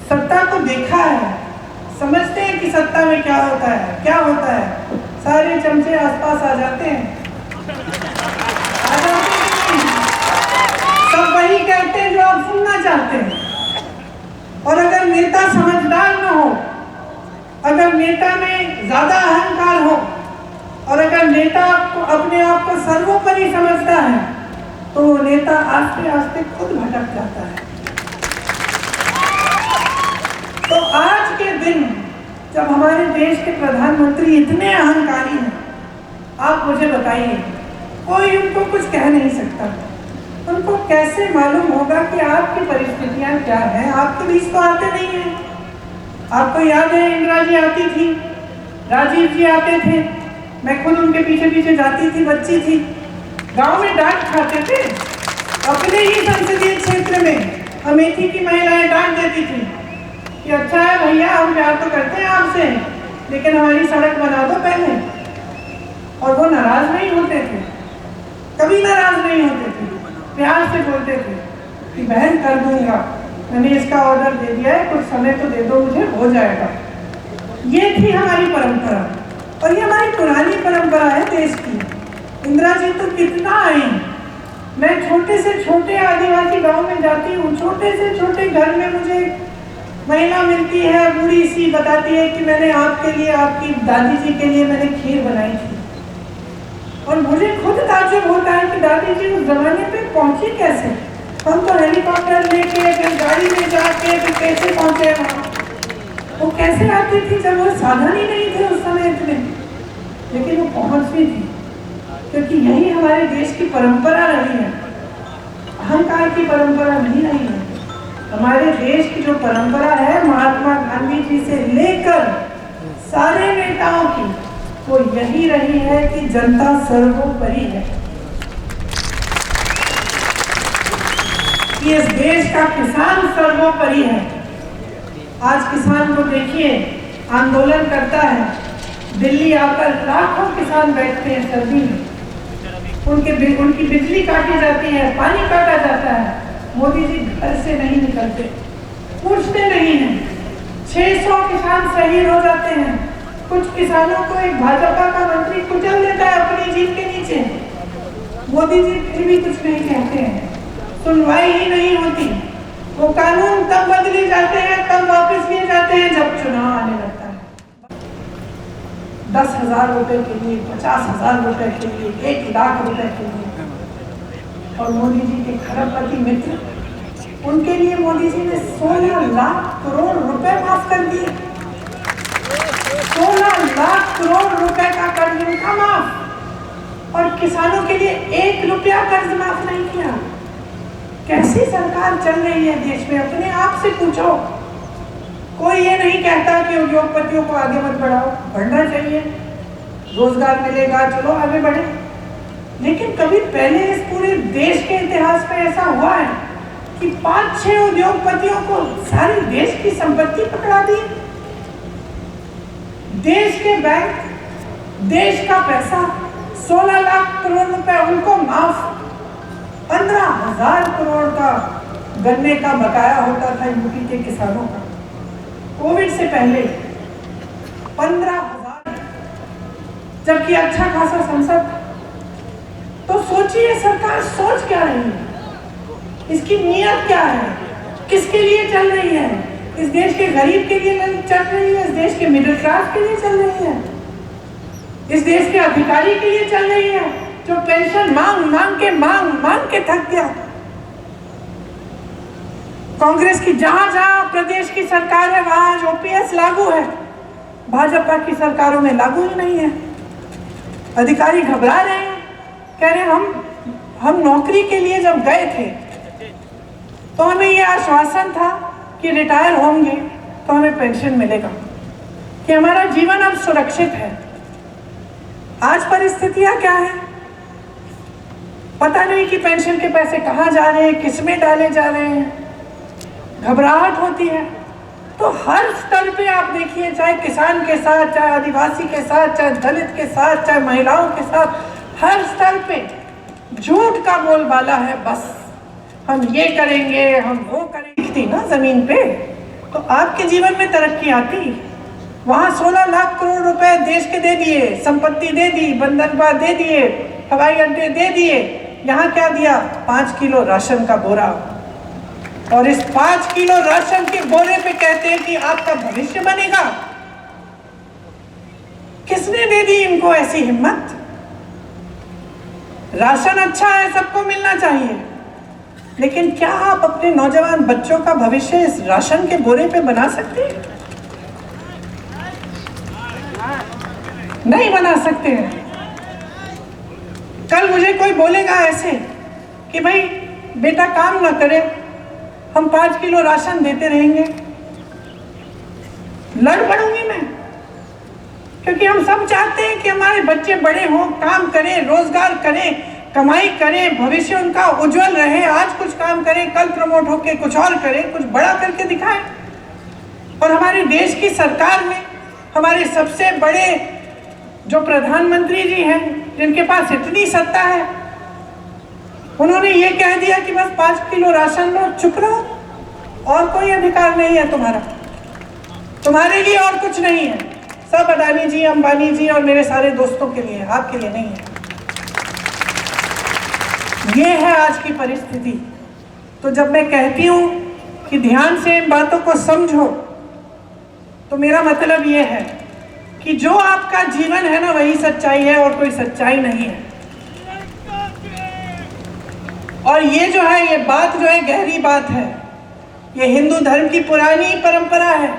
सत्ता को देखा है, समझते हैं कि सत्ता में क्या होता है, क्या होता है। सारे चमचे आसपास आ जाते हैं, सब वही कहते हैं जो आप सुनना चाहते हैं। और अगर नेता समझदार न हो, अगर नेता में ज्यादा अहंकार हो, और अगर नेता अपने आप को सर्वोपरि समझता है तो वो नेता आस्ते आस्ते खुद भटक जाता है। तो आज के दिन जब हमारे देश के प्रधानमंत्री इतने अहंकारी हैं, आप मुझे बताइए, कोई उनको कुछ कह नहीं सकता। उनको कैसे मालूम होगा कि आपकी परिस्थितियां क्या हैं? आपके बीच तो आते नहीं हैं। आपको याद है इंदिरा जी आती थी, राजीव जी आते थे, मैं खुद उनके पीछे पीछे जाती थी, बच्ची थी, गांव में डांट खाते थे। अपने ही संसदीय क्षेत्र में अमेठी की महिलाएं डांट देती थी कि अच्छा है भैया, हम प्यार तो करते हैं आपसे, लेकिन हमारी सड़क बना दो पहले। और वो नाराज नहीं होते थे, कभी नाराज नहीं होते थे, प्यार से बोलते थे कि बहन कर दूंगा, मैंने इसका ऑर्डर दे दिया है, कुछ समय तो दे दो मुझे, हो जाएगा। ये थी हमारी परंपरा, और ये हमारी पुरानी परंपरा है देश की। इंदिरा जी तो कितना आई, मैं छोटे से छोटे आदिवासी गांव में जाती हूँ, छोटे से छोटे घर में मुझे महिला मिलती है, बूढ़ी सी, बताती है कि मैंने आपके लिए, आपकी दादी जी के लिए मैंने खीर बनाई थी। और मुझे खुद ताज्जुब होता है कि दादी जी उस जमाने पे पहुंची कैसे। हम तो हेलीकॉप्टर लेके, फिर गाड़ी में जाके, फिर कैसे पहुंचे वहाँ। वो कैसे आती थी जब वो साधन ही नहीं थे उस समय इतने, लेकिन वो पहुंचती थी, क्योंकि यही हमारे देश की परंपरा रही है, अहंकार की परंपरा नहीं रही है। हमारे देश की जो परंपरा है महात्मा गांधी जी से लेकर सारे नेताओं की, वो यही रही है कि जनता सर्वोपरि है, कि इस देश का किसान सर्वोपरि है। आज किसान को देखिए, आंदोलन करता है, दिल्ली आकर लाखों किसान बैठते हैं सर्दी में, उनकी बिजली काटी जाती है, पानी काटा जाता है, मोदी जी घर से नहीं निकलते, पूछते नहीं हैं। 600 किसान शहीद हो जाते हैं। कुछ किसानों को एक भाजपा का मंत्री कुचल देता है अपनी जीप के नीचे, मोदी जी फिर भी कुछ नहीं कहते हैं, सुनवाई ही नहीं होती। वो कानून तब बदले जाते हैं, तब वापस लिए जाते हैं जब चुनाव आने लगता है। 10,000 रुपए के लिए, 50,000 रुपए के लिए, 1 लाख रुपए के लिए। और मोदी जी के खरबपति मित्र, उनके लिए मोदी जी ने 16 लाख करोड़ रुपए माफ कर दिए। 16 लाख करोड़ रुपए का कर्ज उनका माफ, और किसानों के लिए 1 रुपया कर्ज माफ नहीं किया। कैसी सरकार चल रही है देश में? अपने आप से पूछो। कोई ये नहीं कहता कि उद्योगपतियों को आगे मत बढ़ाओ, बढ़ना चाहिए, रोजगार मिलेगा, चलो आगे बढ़े। लेकिन कभी पहले इस पूरे देश के इतिहास में ऐसा हुआ है कि 5-6 उद्योगपतियों को सारी देश की संपत्ति पकड़ा दी? देश के बैंक, देश का पैसा, 16 लाख करोड़ रुपए उनको माफ। 15,000 करोड़ का गन्ने का बकाया होता था यूपी के किसानों का कोविड से पहले, 15,000, जबकि अच्छा खासा संसद। तो सोचिए सरकार सोच क्या रही है, इसकी नीयत क्या है, किसके लिए चल रही है? इस देश के गरीब के लिए चल रही है, इस देश के मिडिल क्लास के लिए चल रही है, इस देश के अधिकारी के लिए चल रही है जो पेंशन मांग के थक गया। कांग्रेस की जहां प्रदेश की सरकार है वहां आज ओपीएस लागू है, भाजपा की सरकारों में लागू ही नहीं है। अधिकारी घबरा रहे हैं, कह रहे हम नौकरी के लिए जब गए थे तो हमें ये आश्वासन था कि रिटायर होंगे तो हमें पेंशन मिलेगा, कि हमारा जीवन अब सुरक्षित है। आज परिस्थितियां क्या है पता नहीं कि पेंशन के पैसे कहाँ जा रहे हैं, किसमें डाले जा रहे हैं, घबराहट होती है। तो हर स्तर पे आप देखिए, चाहे किसान के साथ, चाहे आदिवासी के साथ, चाहे दलित के साथ, चाहे महिलाओं के साथ, हर स्तर पे झूठ का बोलबाला है। बस हम ये करेंगे, हम वो करेंगे। दिखती ना जमीन पे तो आपके जीवन में तरक्की आती। वहाँ 16 लाख करोड़ रुपए देश के दे दिए, संपत्ति दे दी, बंदरगाह दे दिए, हवाई अड्डे दे दिए। यहाँ क्या दिया? 5 किलो राशन का बोरा। और इस 5 किलो राशन के बोरे पे कहते हैं कि आपका भविष्य बनेगा। किसने दे दी इनको ऐसी हिम्मत? राशन अच्छा है, सबको मिलना चाहिए, लेकिन क्या आप अपने नौजवान बच्चों का भविष्य इस राशन के बोरे पे बना सकते हैं? नहीं बना सकते हैं। कल मुझे कोई बोलेगा ऐसे कि भाई बेटा काम ना करे, हम 5 किलो राशन देते रहेंगे, लड़ पड़ूंगी मैं, क्योंकि हम सब चाहते हैं कि हमारे बच्चे बड़े हों, काम करें, रोजगार करें, कमाई करें, भविष्य उनका उज्जवल रहे। आज कुछ काम करें, कल प्रमोट होकर कुछ और करें, कुछ बड़ा करके दिखाएं। और हमारे देश की सरकार में हमारे सबसे बड़े जो प्रधानमंत्री जी हैं, जिनके पास इतनी सत्ता है, उन्होंने ये कह दिया कि बस 5 किलो राशन लो, चुप रहो, और कोई अधिकार नहीं है तुम्हारा, तुम्हारे लिए और कुछ नहीं है, सब अडानी जी, अंबानी जी और मेरे सारे दोस्तों के लिए, आपके लिए नहीं है। ये है आज की परिस्थिति। तो जब मैं कहती हूँ कि ध्यान से इन बातों को समझो, तो मेरा मतलब ये है कि जो आपका जीवन है ना, वही सच्चाई है और कोई सच्चाई नहीं है। और ये जो है, ये बात जो है गहरी बात है। ये हिंदू धर्म की पुरानी परंपरा है।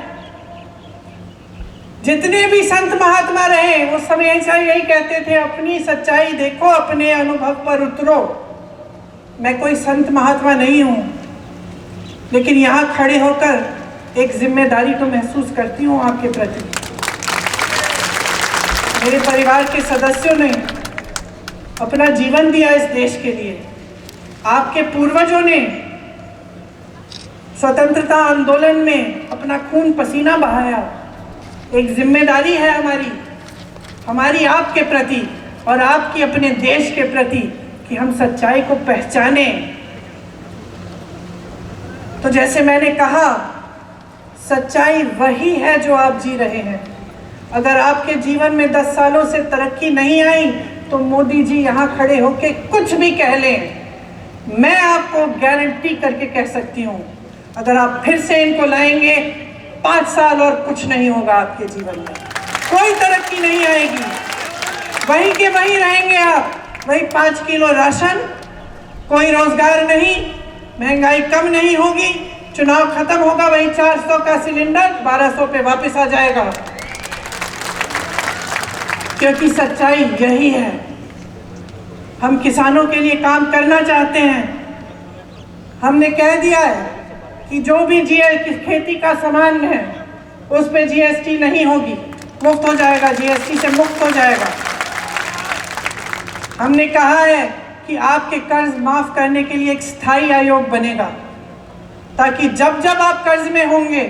जितने भी संत महात्मा रहे वो सब ऐसा यही कहते थे, अपनी सच्चाई देखो, अपने अनुभव पर उतरो। मैं कोई संत महात्मा नहीं हूँ, लेकिन यहाँ खड़े होकर एक जिम्मेदारी तो महसूस करती हूँ आपके प्रति। मेरे परिवार के सदस्यों ने अपना जीवन दिया इस देश के लिए। आपके पूर्वजों ने स्वतंत्रता आंदोलन में अपना खून पसीना बहाया। एक जिम्मेदारी है हमारी आपके प्रति और आपकी अपने देश के प्रति कि हम सच्चाई को पहचाने। तो जैसे मैंने कहा, सच्चाई वही है जो आप जी रहे हैं। अगर आपके जीवन में 10 सालों से तरक्की नहीं आई, तो मोदी जी यहाँ खड़े होके कुछ भी कह लें, मैं आपको गारंटी करके कह सकती हूँ, अगर आप फिर से इनको लाएंगे, 5 साल और कुछ नहीं होगा आपके जीवन में, कोई तरक्की नहीं आएगी। वहीं के वहीं रहेंगे आप, वही 5 किलो राशन, कोई रोजगार नहीं, महंगाई कम नहीं होगी, चुनाव खत्म होगा, वही 400 का सिलेंडर 1200 पे वापस आ जाएगा। क्योंकि सच्चाई यही है। हम किसानों के लिए काम करना चाहते हैं। हमने कह दिया है कि जो भी खेती का सामान है उस पे जीएसटी नहीं होगी, मुक्त हो जाएगा, जीएसटी से मुक्त हो जाएगा। हमने कहा है कि आपके कर्ज माफ करने के लिए एक स्थायी आयोग बनेगा, ताकि जब जब आप कर्ज में होंगे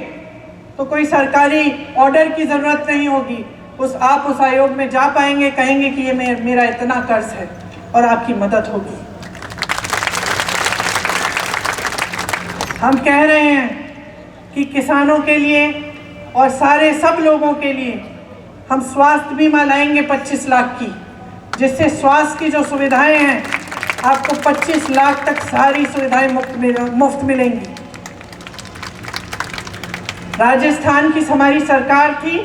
तो कोई सरकारी ऑर्डर की जरूरत नहीं होगी, आप उस आयोग में जा पाएंगे, कहेंगे कि ये मेरा इतना कर्ज है और आपकी मदद होगी। हम कह रहे हैं कि किसानों के लिए और सब लोगों के लिए हम स्वास्थ्य बीमा लाएंगे 25 लाख की, जिससे स्वास्थ्य की जो सुविधाएं हैं आपको 25 लाख तक सारी सुविधाएं मुफ्त मिलेंगी। राजस्थान की हमारी सरकार थी,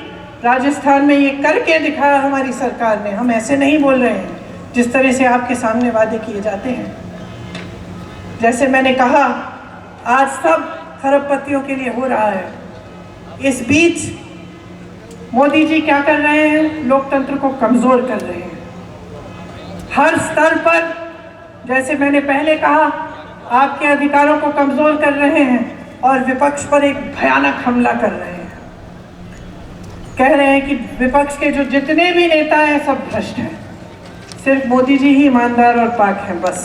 राजस्थान में ये करके दिखाया हमारी सरकार ने। हम ऐसे नहीं बोल रहे हैं जिस तरह से आपके सामने वादे किए जाते हैं। जैसे मैंने कहा, आज सब खरबपतियों के लिए हो रहा है। इस बीच मोदी जी क्या कर रहे हैं? लोकतंत्र को कमजोर कर रहे हैं हर स्तर पर। जैसे मैंने पहले कहा, आपके अधिकारों को कमजोर कर रहे हैं और विपक्ष पर एक भयानक हमला कर रहे हैं। कह रहे हैं कि विपक्ष के जो जितने भी नेता हैं सब भ्रष्ट हैं, सिर्फ मोदी जी ही ईमानदार और पाक हैं बस।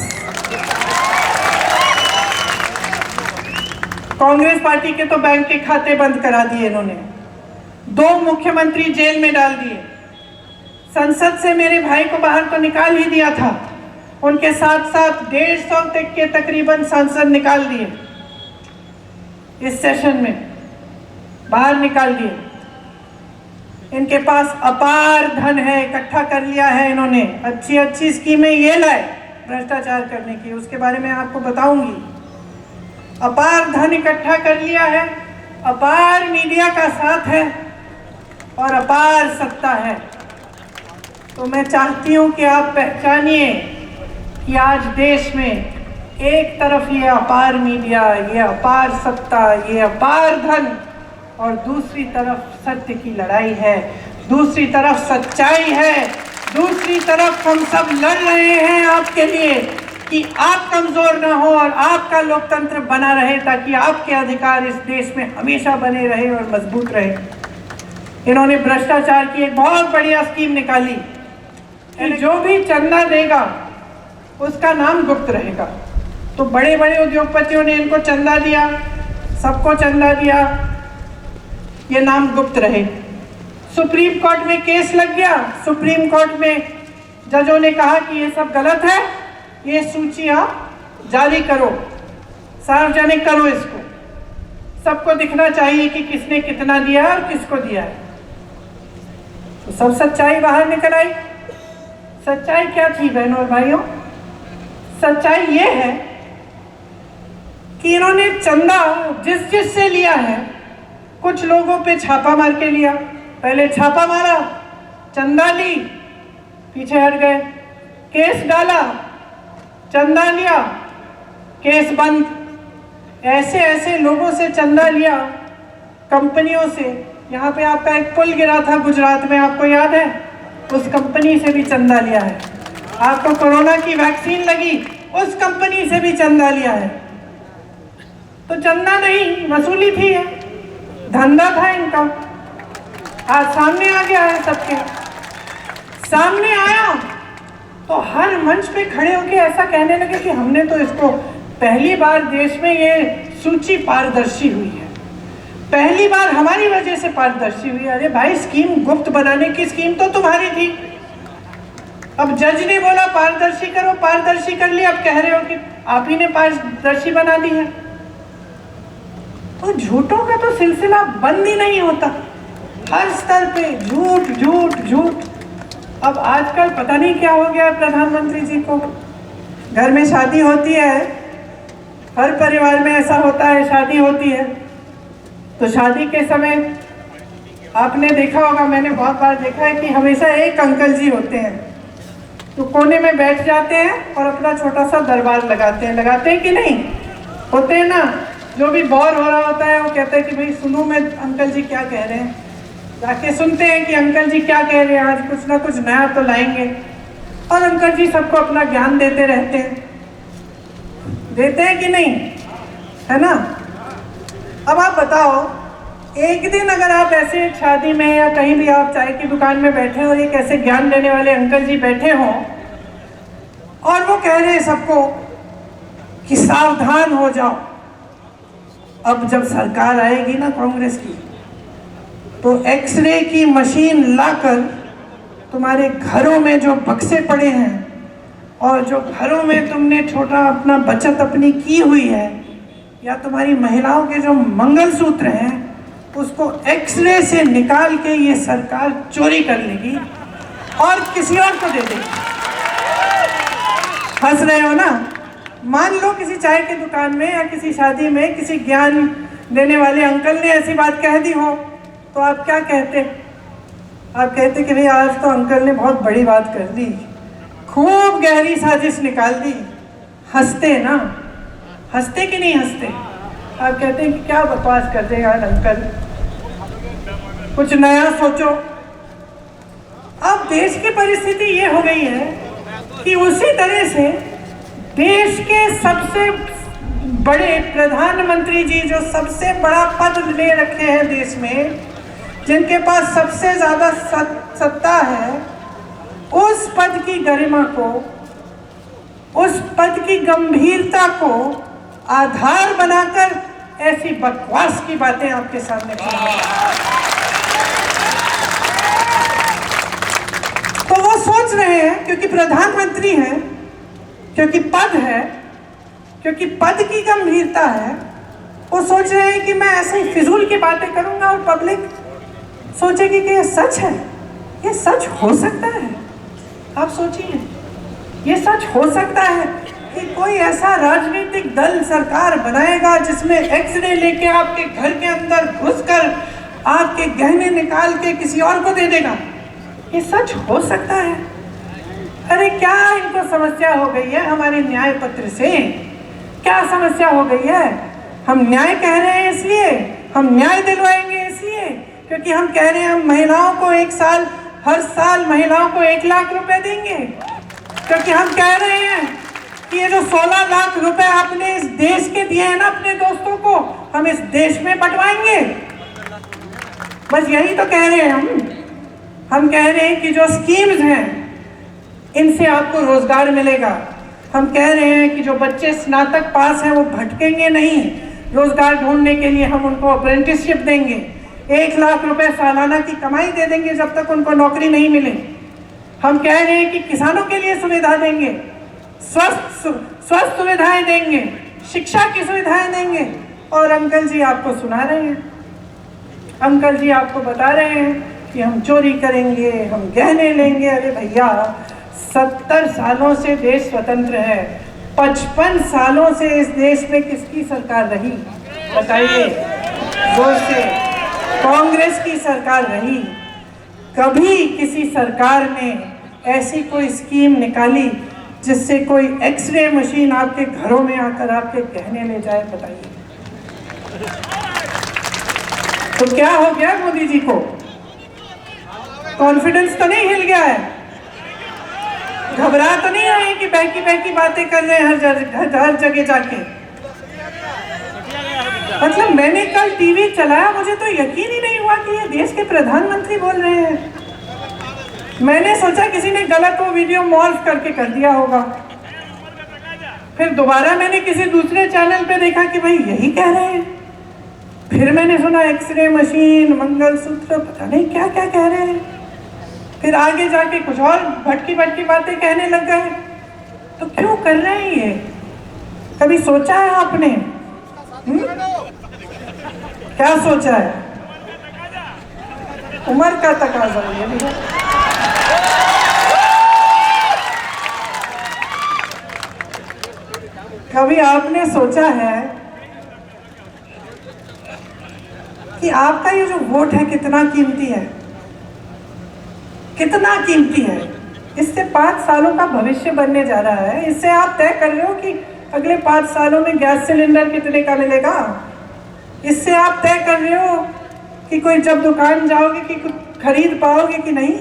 कांग्रेस पार्टी के तो बैंक के खाते बंद करा दिए इन्होंने, 2 मुख्यमंत्री जेल में डाल दिए, संसद से मेरे भाई को बाहर तो निकाल ही दिया था, उनके साथ साथ 150 तक के तकरीबन सांसद निकाल दिए, इस सेशन में बाहर निकाल दिए। इनके पास अपार धन है, इकट्ठा कर लिया है इन्होंने, अच्छी अच्छी स्कीमें ये लाए भ्रष्टाचार करने की, उसके बारे में आपको बताऊंगी। अपार धन इकट्ठा कर लिया है, अपार मीडिया का साथ है और अपार सत्ता है। तो मैं चाहती हूं कि आप पहचानिए कि आज देश में एक तरफ ये अपार मीडिया, ये अपार सत्ता, ये अपार धन, और दूसरी तरफ सत्य की लड़ाई है, दूसरी तरफ सच्चाई है, दूसरी तरफ हम सब लड़ रहे हैं आपके लिए कि आप कमजोर ना हो और आपका लोकतंत्र बना रहे, ताकि आपके अधिकार इस देश में हमेशा बने रहे और मजबूत रहे। इन्होंने भ्रष्टाचार की एक बहुत बढ़िया स्कीम निकाली कि जो भी चंदा देगा उसका नाम गुप्त रहेगा। तो बड़े बड़े उद्योगपतियों ने इनको चंदा दिया, सबको चंदा दिया, ये नाम गुप्त रहे। सुप्रीम कोर्ट में केस लग गया, सुप्रीम कोर्ट में जजों ने कहा कि ये सब गलत है, ये सूची आप जारी करो, सार्वजनिक करो, इसको सबको दिखना चाहिए कि किसने कितना दिया और किसको दिया है। तो सब सच्चाई बाहर निकल आई। सच्चाई क्या थी बहनों और भाइयों? सच्चाई ये है कि इन्होंने चंदा जिस से लिया है, कुछ लोगों पे छापा मार के लिया। पहले छापा मारा, चंदा ली, पीछे हट गए, केस डाला, चंदा लिया, केस बंद। ऐसे ऐसे लोगों से चंदा लिया, कंपनियों से। यहाँ पे आपका एक पुल गिरा था गुजरात में, आपको याद है? उस कंपनी से भी चंदा लिया है। आपको कोरोना की वैक्सीन लगी, उस कंपनी से भी चंदा लिया है। तो चंदा नहीं, वसूली थी है, धंधा था इनका। आज सामने आ गया है, सबके सामने आया तो हर मंच पे खड़े होकर ऐसा कहने लगे कि हमने तो इसको पहली बार देश में ये सूची पारदर्शी हुई है, पहली बार हमारी वजह से पारदर्शी हुई है। अरे भाई, स्कीम गुप्त बनाने की स्कीम तो तुम्हारी थी। अब जज ने बोला पारदर्शी करो, पारदर्शी कर लिया, अब कह रहे हो कि आप ही ने पारदर्शी बना दी है। तो झूठों का तो सिलसिला बंद ही नहीं होता, हर स्तर पे झूठ झूठ झूठ। अब आजकल पता नहीं क्या हो गया प्रधानमंत्री जी को। घर में शादी होती है, हर परिवार में ऐसा होता है, शादी होती है तो शादी के समय आपने देखा होगा, मैंने बहुत बार देखा है कि हमेशा एक अंकल जी होते हैं तो कोने में बैठ जाते हैं और अपना छोटा सा दरबार लगाते हैं कि नहीं? होते हैं ना। जो भी बोर हो रहा होता है वो कहता है कि भाई सुनो, मैं अंकल जी क्या कह रहे हैं। जाके सुनते हैं कि अंकल जी क्या कह रहे हैं, आज कुछ ना कुछ नया तो लाएंगे। और अंकल जी सबको अपना ज्ञान देते रहते हैं, देते हैं कि नहीं, है ना? अब आप बताओ, एक दिन अगर आप ऐसे शादी में या कहीं भी आप चाय की दुकान में बैठे और एक ऐसे ज्ञान देने वाले अंकल जी बैठे हों और वो कह रहे हैं सबको कि सावधान हो जाओ, अब जब सरकार आएगी ना कांग्रेस की तो एक्सरे की मशीन लाकर तुम्हारे घरों में जो बक्से पड़े हैं और जो घरों में तुमने छोटा अपना बचत अपनी की हुई है, या तुम्हारी महिलाओं के जो मंगलसूत्र हैं, उसको एक्सरे से निकाल के ये सरकार चोरी कर लेगी और किसी और को दे देगी। हंस रहे हो ना? मान लो किसी चाय की दुकान में या किसी शादी में किसी ज्ञान देने वाले अंकल ने ऐसी बात कह दी हो, तो आप क्या कहते? आप कहते कि भाई आज तो अंकल ने बहुत बड़ी बात कर दी, खूब गहरी साजिश निकाल दी। हंसते ना? हंसते कि नहीं हंसते? आप कहते हैं कि क्या बकवास करते हैं यार अंकल, कुछ नया सोचो। अब देश की परिस्थिति ये हो गई है कि उसी तरह से देश के सबसे बड़े प्रधानमंत्री जी, जो सबसे बड़ा पद ले रखे हैं देश में, जिनके पास सबसे ज्यादा सत्ता है, उस पद की गरिमा को, उस पद की गंभीरता को आधार बनाकर ऐसी बकवास की बातें आपके सामने तो वो सोच रहे हैं क्योंकि प्रधानमंत्री हैं, क्योंकि पद है, क्योंकि पद की गंभीरता है, वो सोच रहे हैं कि मैं ऐसे ही फिजूल की बातें करूंगा और पब्लिक सोचेगी कि ये सच है, ये सच हो सकता है। आप सोचिए, ये सच हो सकता है कि कोई ऐसा राजनीतिक दल सरकार बनाएगा जिसमें एक्सरे लेके आपके घर के अंदर घुसकर आपके गहने निकाल के किसी और को दे देगा? ये सच हो सकता है? अरे क्या इनको समस्या हो गई है हमारे न्याय पत्र से? क्या समस्या हो गई है? हम न्याय कह रहे हैं इसलिए, हम न्याय दिलवाएंगे इसलिए क्योंकि हम कह रहे हैं हम महिलाओं को हर साल महिलाओं को 1 लाख रुपए देंगे, क्योंकि हम कह रहे हैं कि ये जो 16 लाख रुपए आपने इस देश के दिए हैं ना अपने दोस्तों को, हम इस देश में बंटवाएंगे। बस यही तो कह रहे हैं हम कह रहे हैं कि जो स्कीम्स हैं इनसे आपको रोजगार मिलेगा। हम कह रहे हैं कि जो बच्चे स्नातक पास हैं वो भटकेंगे नहीं, रोजगार ढूंढने के लिए हम उनको अप्रेंटिसशिप देंगे, 1 लाख रुपए सालाना की कमाई दे देंगे जब तक उनको नौकरी नहीं मिले। हम कह रहे हैं कि किसानों के लिए सुविधा देंगे, स्वस्थ सुविधाएं देंगे, शिक्षा की सुविधाएं देंगे। और अंकल जी आपको सुना रहे हैं, अंकल जी आपको बता रहे हैं कि हम चोरी करेंगे, हम गहने लेंगे। अरे भैया, 70 सालों से देश स्वतंत्र है, 55 सालों से इस देश में किसकी सरकार रही बताइए? जोर से। कांग्रेस की सरकार रही। कभी किसी सरकार ने ऐसी कोई स्कीम निकाली जिससे कोई एक्सरे मशीन आपके घरों में आकर आपके गहने ले जाए? बताइए। तो क्या हो गया मोदी जी को? कॉन्फिडेंस तो नहीं हिल गया है? घबरा तो नहीं रहे कि बहकी बहकी बातें कर रहे हैं हर जगह जाके? मतलब मैंने कल टीवी चलाया, मुझे तो यकीन ही नहीं हुआ कि ये देश के प्रधानमंत्री बोल रहे हैं। मैंने सोचा किसी ने गलत वो वीडियो मॉर्फ करके कर दिया होगा। फिर दोबारा मैंने किसी दूसरे चैनल पे देखा कि भाई यही कह रहे हैं। फिर मैंने सुना एक्सरे मशीन, मंगलसूत्र, पता नहीं क्या क्या कह रहे हैं। फिर आगे जाके कुछ और भटकी भटकी बातें कहने लग गए। तो क्यों कर रहे हैं ये? कभी सोचा है आपने? क्या सोचा है? उम्र का तकाजा ये भी है। कभी आपने सोचा है कि आपका ये जो वोट है कितना कीमती है? कितना कीमती है? इससे 5 सालों का भविष्य बनने जा रहा है। इससे आप तय कर रहे हो कि अगले 5 सालों में गैस सिलेंडर कितने का मिलेगा। इससे आप तय कर रहे हो कि कोई जब दुकान जाओगे कि कुछ खरीद पाओगे कि नहीं।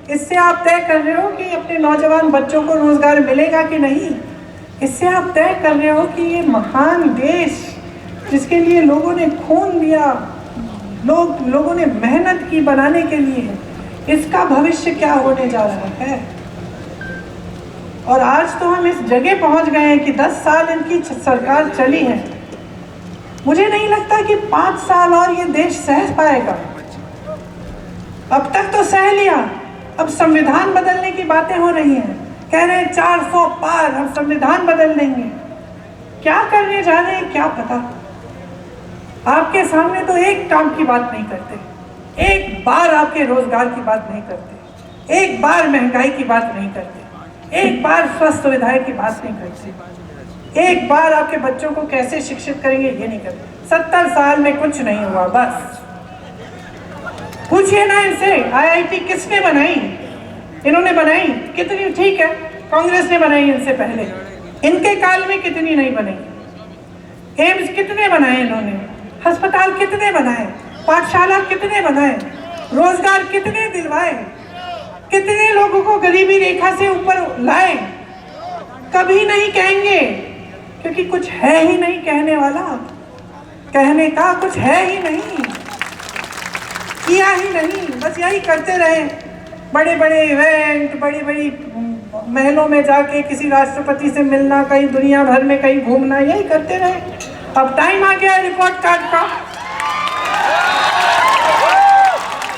इससे आप तय कर रहे हो कि अपने नौजवान बच्चों को रोजगार मिलेगा कि नहीं। इससे आप तय कर रहे हो कि ये महान देश जिसके लिए लोगों ने खून दिया, लोगों ने मेहनत की बनाने के लिए, इसका भविष्य क्या होने जा रहा है। और आज तो हम इस जगह पहुंच गए हैं कि 10 साल इनकी सरकार चली है। मुझे नहीं लगता कि 5 साल और ये देश सह पाएगा। अब तक तो सह लिया, अब संविधान बदलने की बातें हो रही हैं। कह रहे हैं 400 पार, हम संविधान बदल देंगे। क्या करने जा रहे हैं क्या पता। आपके सामने तो एक काम की बात नहीं करते, एक बार आपके रोजगार की बात नहीं करते, एक बार महंगाई की बात नहीं करते, एक बार स्वास्थ्य सुविधाएं की बात नहीं करते, एक बार आपके बच्चों को कैसे शिक्षित करेंगे ये नहीं करते। 70 साल में कुछ नहीं हुआ। बस पूछिए ना इनसे, IIT किसने बनाई? इन्होंने बनाई कितनी? ठीक है, कांग्रेस ने बनाई इनसे पहले। इनके काल में कितनी नहीं बनी? एम्स कितने बनाए इन्होंने? अस्पताल कितने बनाए? पाठशाला कितने बनाए? रोजगार कितने दिलवाए? कितने लोगों को गरीबी रेखा से ऊपर लाए? कभी नहीं कहेंगे क्योंकि कुछ है ही नहीं कहने वाला। कहने का कुछ है ही नहीं, किया ही नहीं। बस यही करते रहे, बड़े बड़े इवेंट, बड़ी बड़ी महलों में जाके किसी राष्ट्रपति से मिलना, कहीं दुनिया भर में कहीं घूमना, यही करते रहे। अब टाइम आ गया है रिपोर्ट कार्ड का,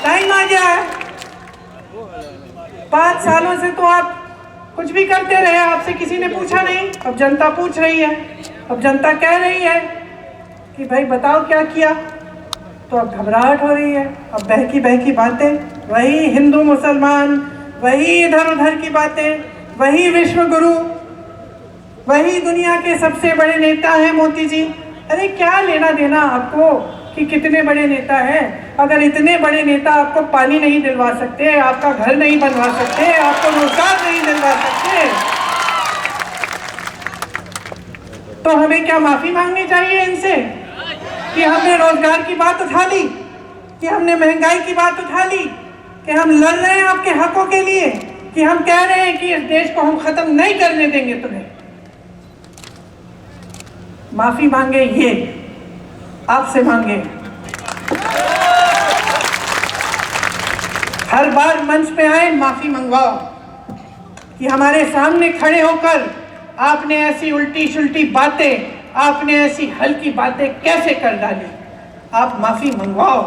टाइम आ गया है। 5 सालों से तो आप कुछ भी करते रहे, आपसे किसी ने पूछा नहीं। अब जनता पूछ रही है, अब जनता कह रही है कि भाई बताओ क्या किया। तो अब घबराहट हो रही है। अब बहकी बहकी बातें, वही हिंदू मुसलमान, वही इधर उधर की बातें, वही विश्व गुरु, वही दुनिया के सबसे बड़े नेता हैं मोदी जी। अरे क्या लेना देना आपको कि कितने बड़े नेता हैं? अगर इतने बड़े नेता आपको पानी नहीं दिलवा सकते, आपका घर नहीं बनवा सकते, आपको रोजगार नहीं दिलवा सकते, तो हमें क्या माफी मांगनी चाहिए इनसे कि हमने रोजगार की बात उठा ली, कि हमने महंगाई की बात उठा ली, कि हम लड़ रहे हैं आपके हकों के लिए, कि हम कह रहे हैं कि इस देश को हम खत्म नहीं करने देंगे तुम्हें। माफी मांगे ये आपसे मांगे। हर बार मंच पे आए माफी मंगवाओ कि हमारे सामने खड़े होकर आपने ऐसी उल्टी शुल्टी बातें, आपने ऐसी हल्की बातें कैसे कर डाली। आप माफी मंगवाओ,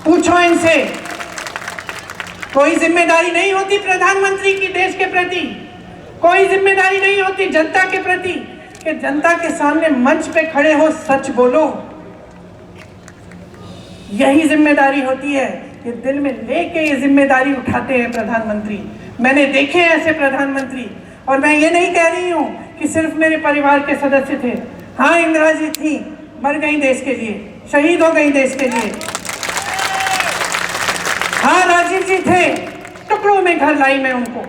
पूछो इनसे। कोई जिम्मेदारी नहीं होती प्रधानमंत्री की देश के प्रति, कोई जिम्मेदारी नहीं होती जनता के प्रति कि जनता के सामने मंच पे खड़े हो सच बोलो। यही जिम्मेदारी होती है, ये दिल में लेके ये जिम्मेदारी उठाते हैं प्रधानमंत्री। मैंने देखे ऐसे प्रधानमंत्री, और मैं ये नहीं कह रही हूँ कि सिर्फ मेरे परिवार के सदस्य थे। हाँ, इंदिरा जी थी, मर गई देश के लिए, शहीद हो गई देश के लिए। हाँ, राजीव जी थे, टुकड़ों में घर लाई मैं उनको,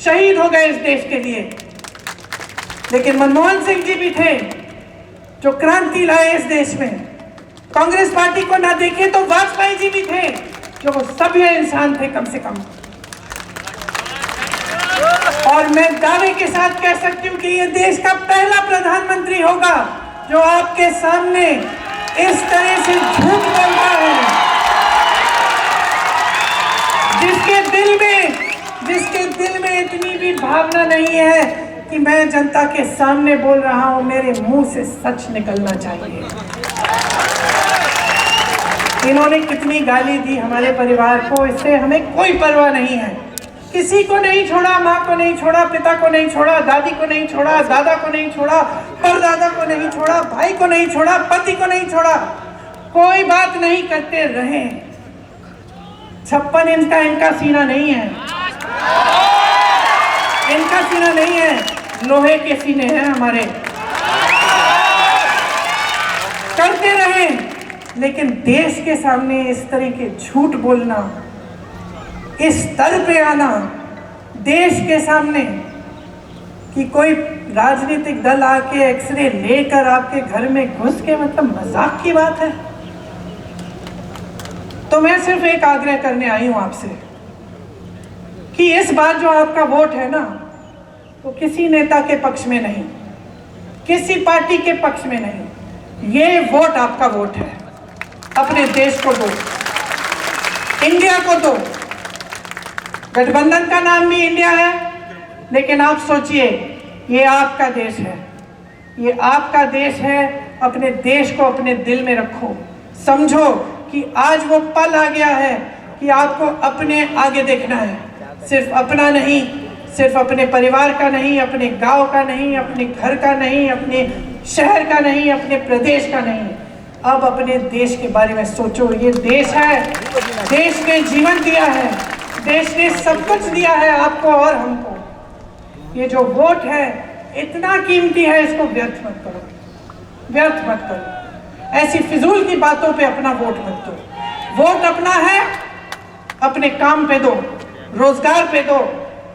शहीद हो गए इस देश के लिए। लेकिन मनमोहन सिंह जी भी थे जो क्रांति लाए इस देश में। कांग्रेस पार्टी को ना देखे तो वाजपेयी जी भी थे जो वो सभ्य इंसान थे कम से कम। और मैं दावे के साथ कह सकती हूँ कि ये देश का पहला प्रधानमंत्री होगा जो आपके सामने इस तरह से झूठ बोल रहा है, जिसके दिल में इतनी भी भावना नहीं है कि मैं जनता के सामने बोल रहा हूं, मेरे मुंह से सच निकलना चाहिए। इन्होंने कितनी गाली दी हमारे परिवार को, इससे हमें कोई परवाह नहीं है। किसी को नहीं छोड़ा, माँ को नहीं छोड़ा, पिता को नहीं छोड़ा, दादी को नहीं छोड़ा, दादा को नहीं छोड़ा, परदादा को नहीं छोड़ा, भाई को नहीं छोड़ा, पति को नहीं छोड़ा, कोई बात नहीं करते रहे। 56 इंच का इनका सीना नहीं है, इनका सीना नहीं है, लोहे के सीने हैं हमारे। करते रहे, लेकिन देश के सामने इस तरह के झूठ बोलना, इस स्तर पे आना देश के सामने कि कोई राजनीतिक दल आके एक्सरे लेकर आपके घर में घुस के, मतलब मजाक की बात है। तो मैं सिर्फ एक आग्रह करने आई हूं आपसे कि इस बार जो आपका वोट है ना, तो किसी नेता के पक्ष में नहीं, किसी पार्टी के पक्ष में नहीं, ये वोट आपका वोट है। अपने देश को दो, इंडिया को दो। गठबंधन का नाम भी इंडिया है, लेकिन आप सोचिए, ये आपका देश है, ये आपका देश है। अपने देश को अपने दिल में रखो, समझो कि आज वो पल आ गया है कि आपको अपने आगे देखना है, सिर्फ अपना नहीं, सिर्फ अपने परिवार का नहीं, अपने गांव का नहीं, अपने घर का नहीं, अपने शहर का नहीं, अपने प्रदेश का नहीं, अब अपने देश के बारे में सोचो। ये देश है, देश ने जीवन दिया है, देश ने सब कुछ दिया है आपको और हमको। ये जो वोट है इतना कीमती है, इसको व्यर्थ मत करो, व्यर्थ मत करो। ऐसी फिजूल की बातों पे अपना वोट मत दो। वोट अपना है, अपने काम पे दो, रोजगार पे दो।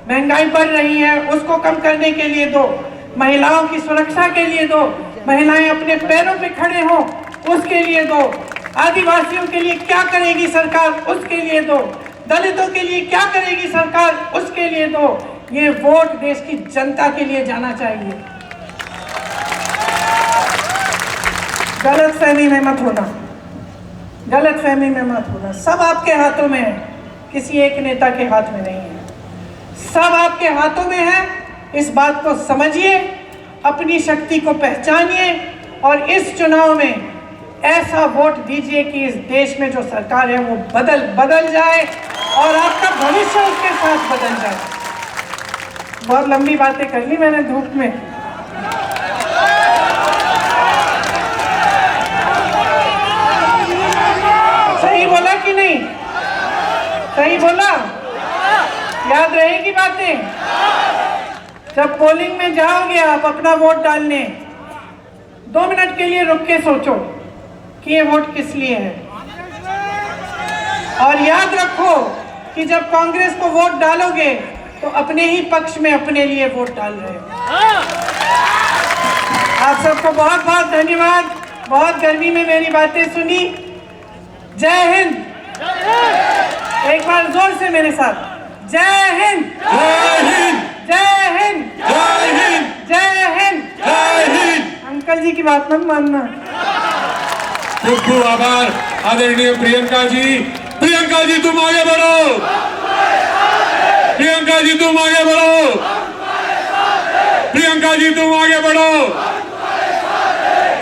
महंगाई बढ़ रही है, उसको कम करने के लिए दो। महिलाओं की सुरक्षा के लिए दो, महिलाएं अपने पैरों पे खड़े हों उसके लिए दो। आदिवासियों के लिए क्या करेगी सरकार, उसके लिए दो। दलितों के लिए क्या करेगी सरकार, उसके लिए दो। ये वोट देश की जनता के लिए जाना चाहिए। गलतफहमी में मत होना, गलतफहमी में मत होना। सब आपके हाथों में है, किसी एक नेता के हाथ में नहीं है, सब आपके हाथों में है। इस बात को समझिए, अपनी शक्ति को पहचानिए और इस चुनाव में ऐसा वोट दीजिए कि इस देश में जो सरकार है वो बदल जाए और आपका भविष्य उसके साथ बदल जाए। बहुत लंबी बातें कर ली मैंने धूप में। सही बोला कि नहीं? सही बोला? याद रहेगी बातें? जब पोलिंग में जाओगे आप अपना वोट डालने, 2 मिनट के लिए रुक के सोचो कि ये वोट किस लिए है। और याद रखो कि जब कांग्रेस को वोट डालोगे तो अपने ही पक्ष में अपने लिए वोट डाल रहे हो। आप सबको बहुत बहुत धन्यवाद। बहुत गर्मी में मेरी बातें सुनी। जय हिंद। एक बार जोर से मेरे साथ, जय हिंद, जय हिंद, जय हिंद, जय हिंद, जय हिंद, जय हिंद। अंकल जी की बात मत मानना। खूब खूब आभार आदरणीय प्रियंका जी। प्रियंका जी तुम आगे बढ़ो, प्रियंका जी तुम आगे बढ़ो, प्रियंका जी तुम आगे बढ़ो,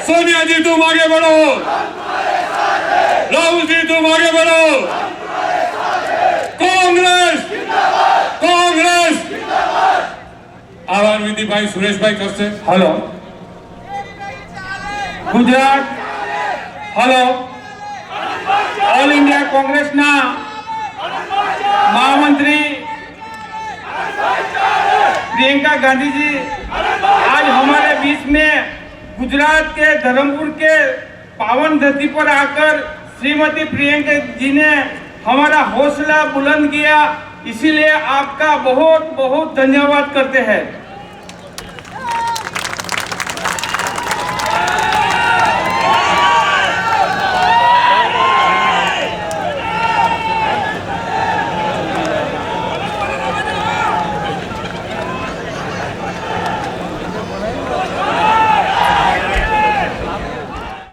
सोनिया जी तुम आगे बढ़ो, राहुल जी तुम आगे बढ़ो। कांग्रेस, कांग्रेस। आभार विधि भाई सुरेश भाई कब से? Hello Gujarat, hello all India Congress ना महामंत्री प्रियंका गांधी जी आज हमारे बीच में गुजरात के धर्मपुर के पावन धरती पर आकर श्रीमती प्रियंका जी ने हमारा हौसला बुलंद किया, इसीलिए आपका बहुत बहुत धन्यवाद करते हैं।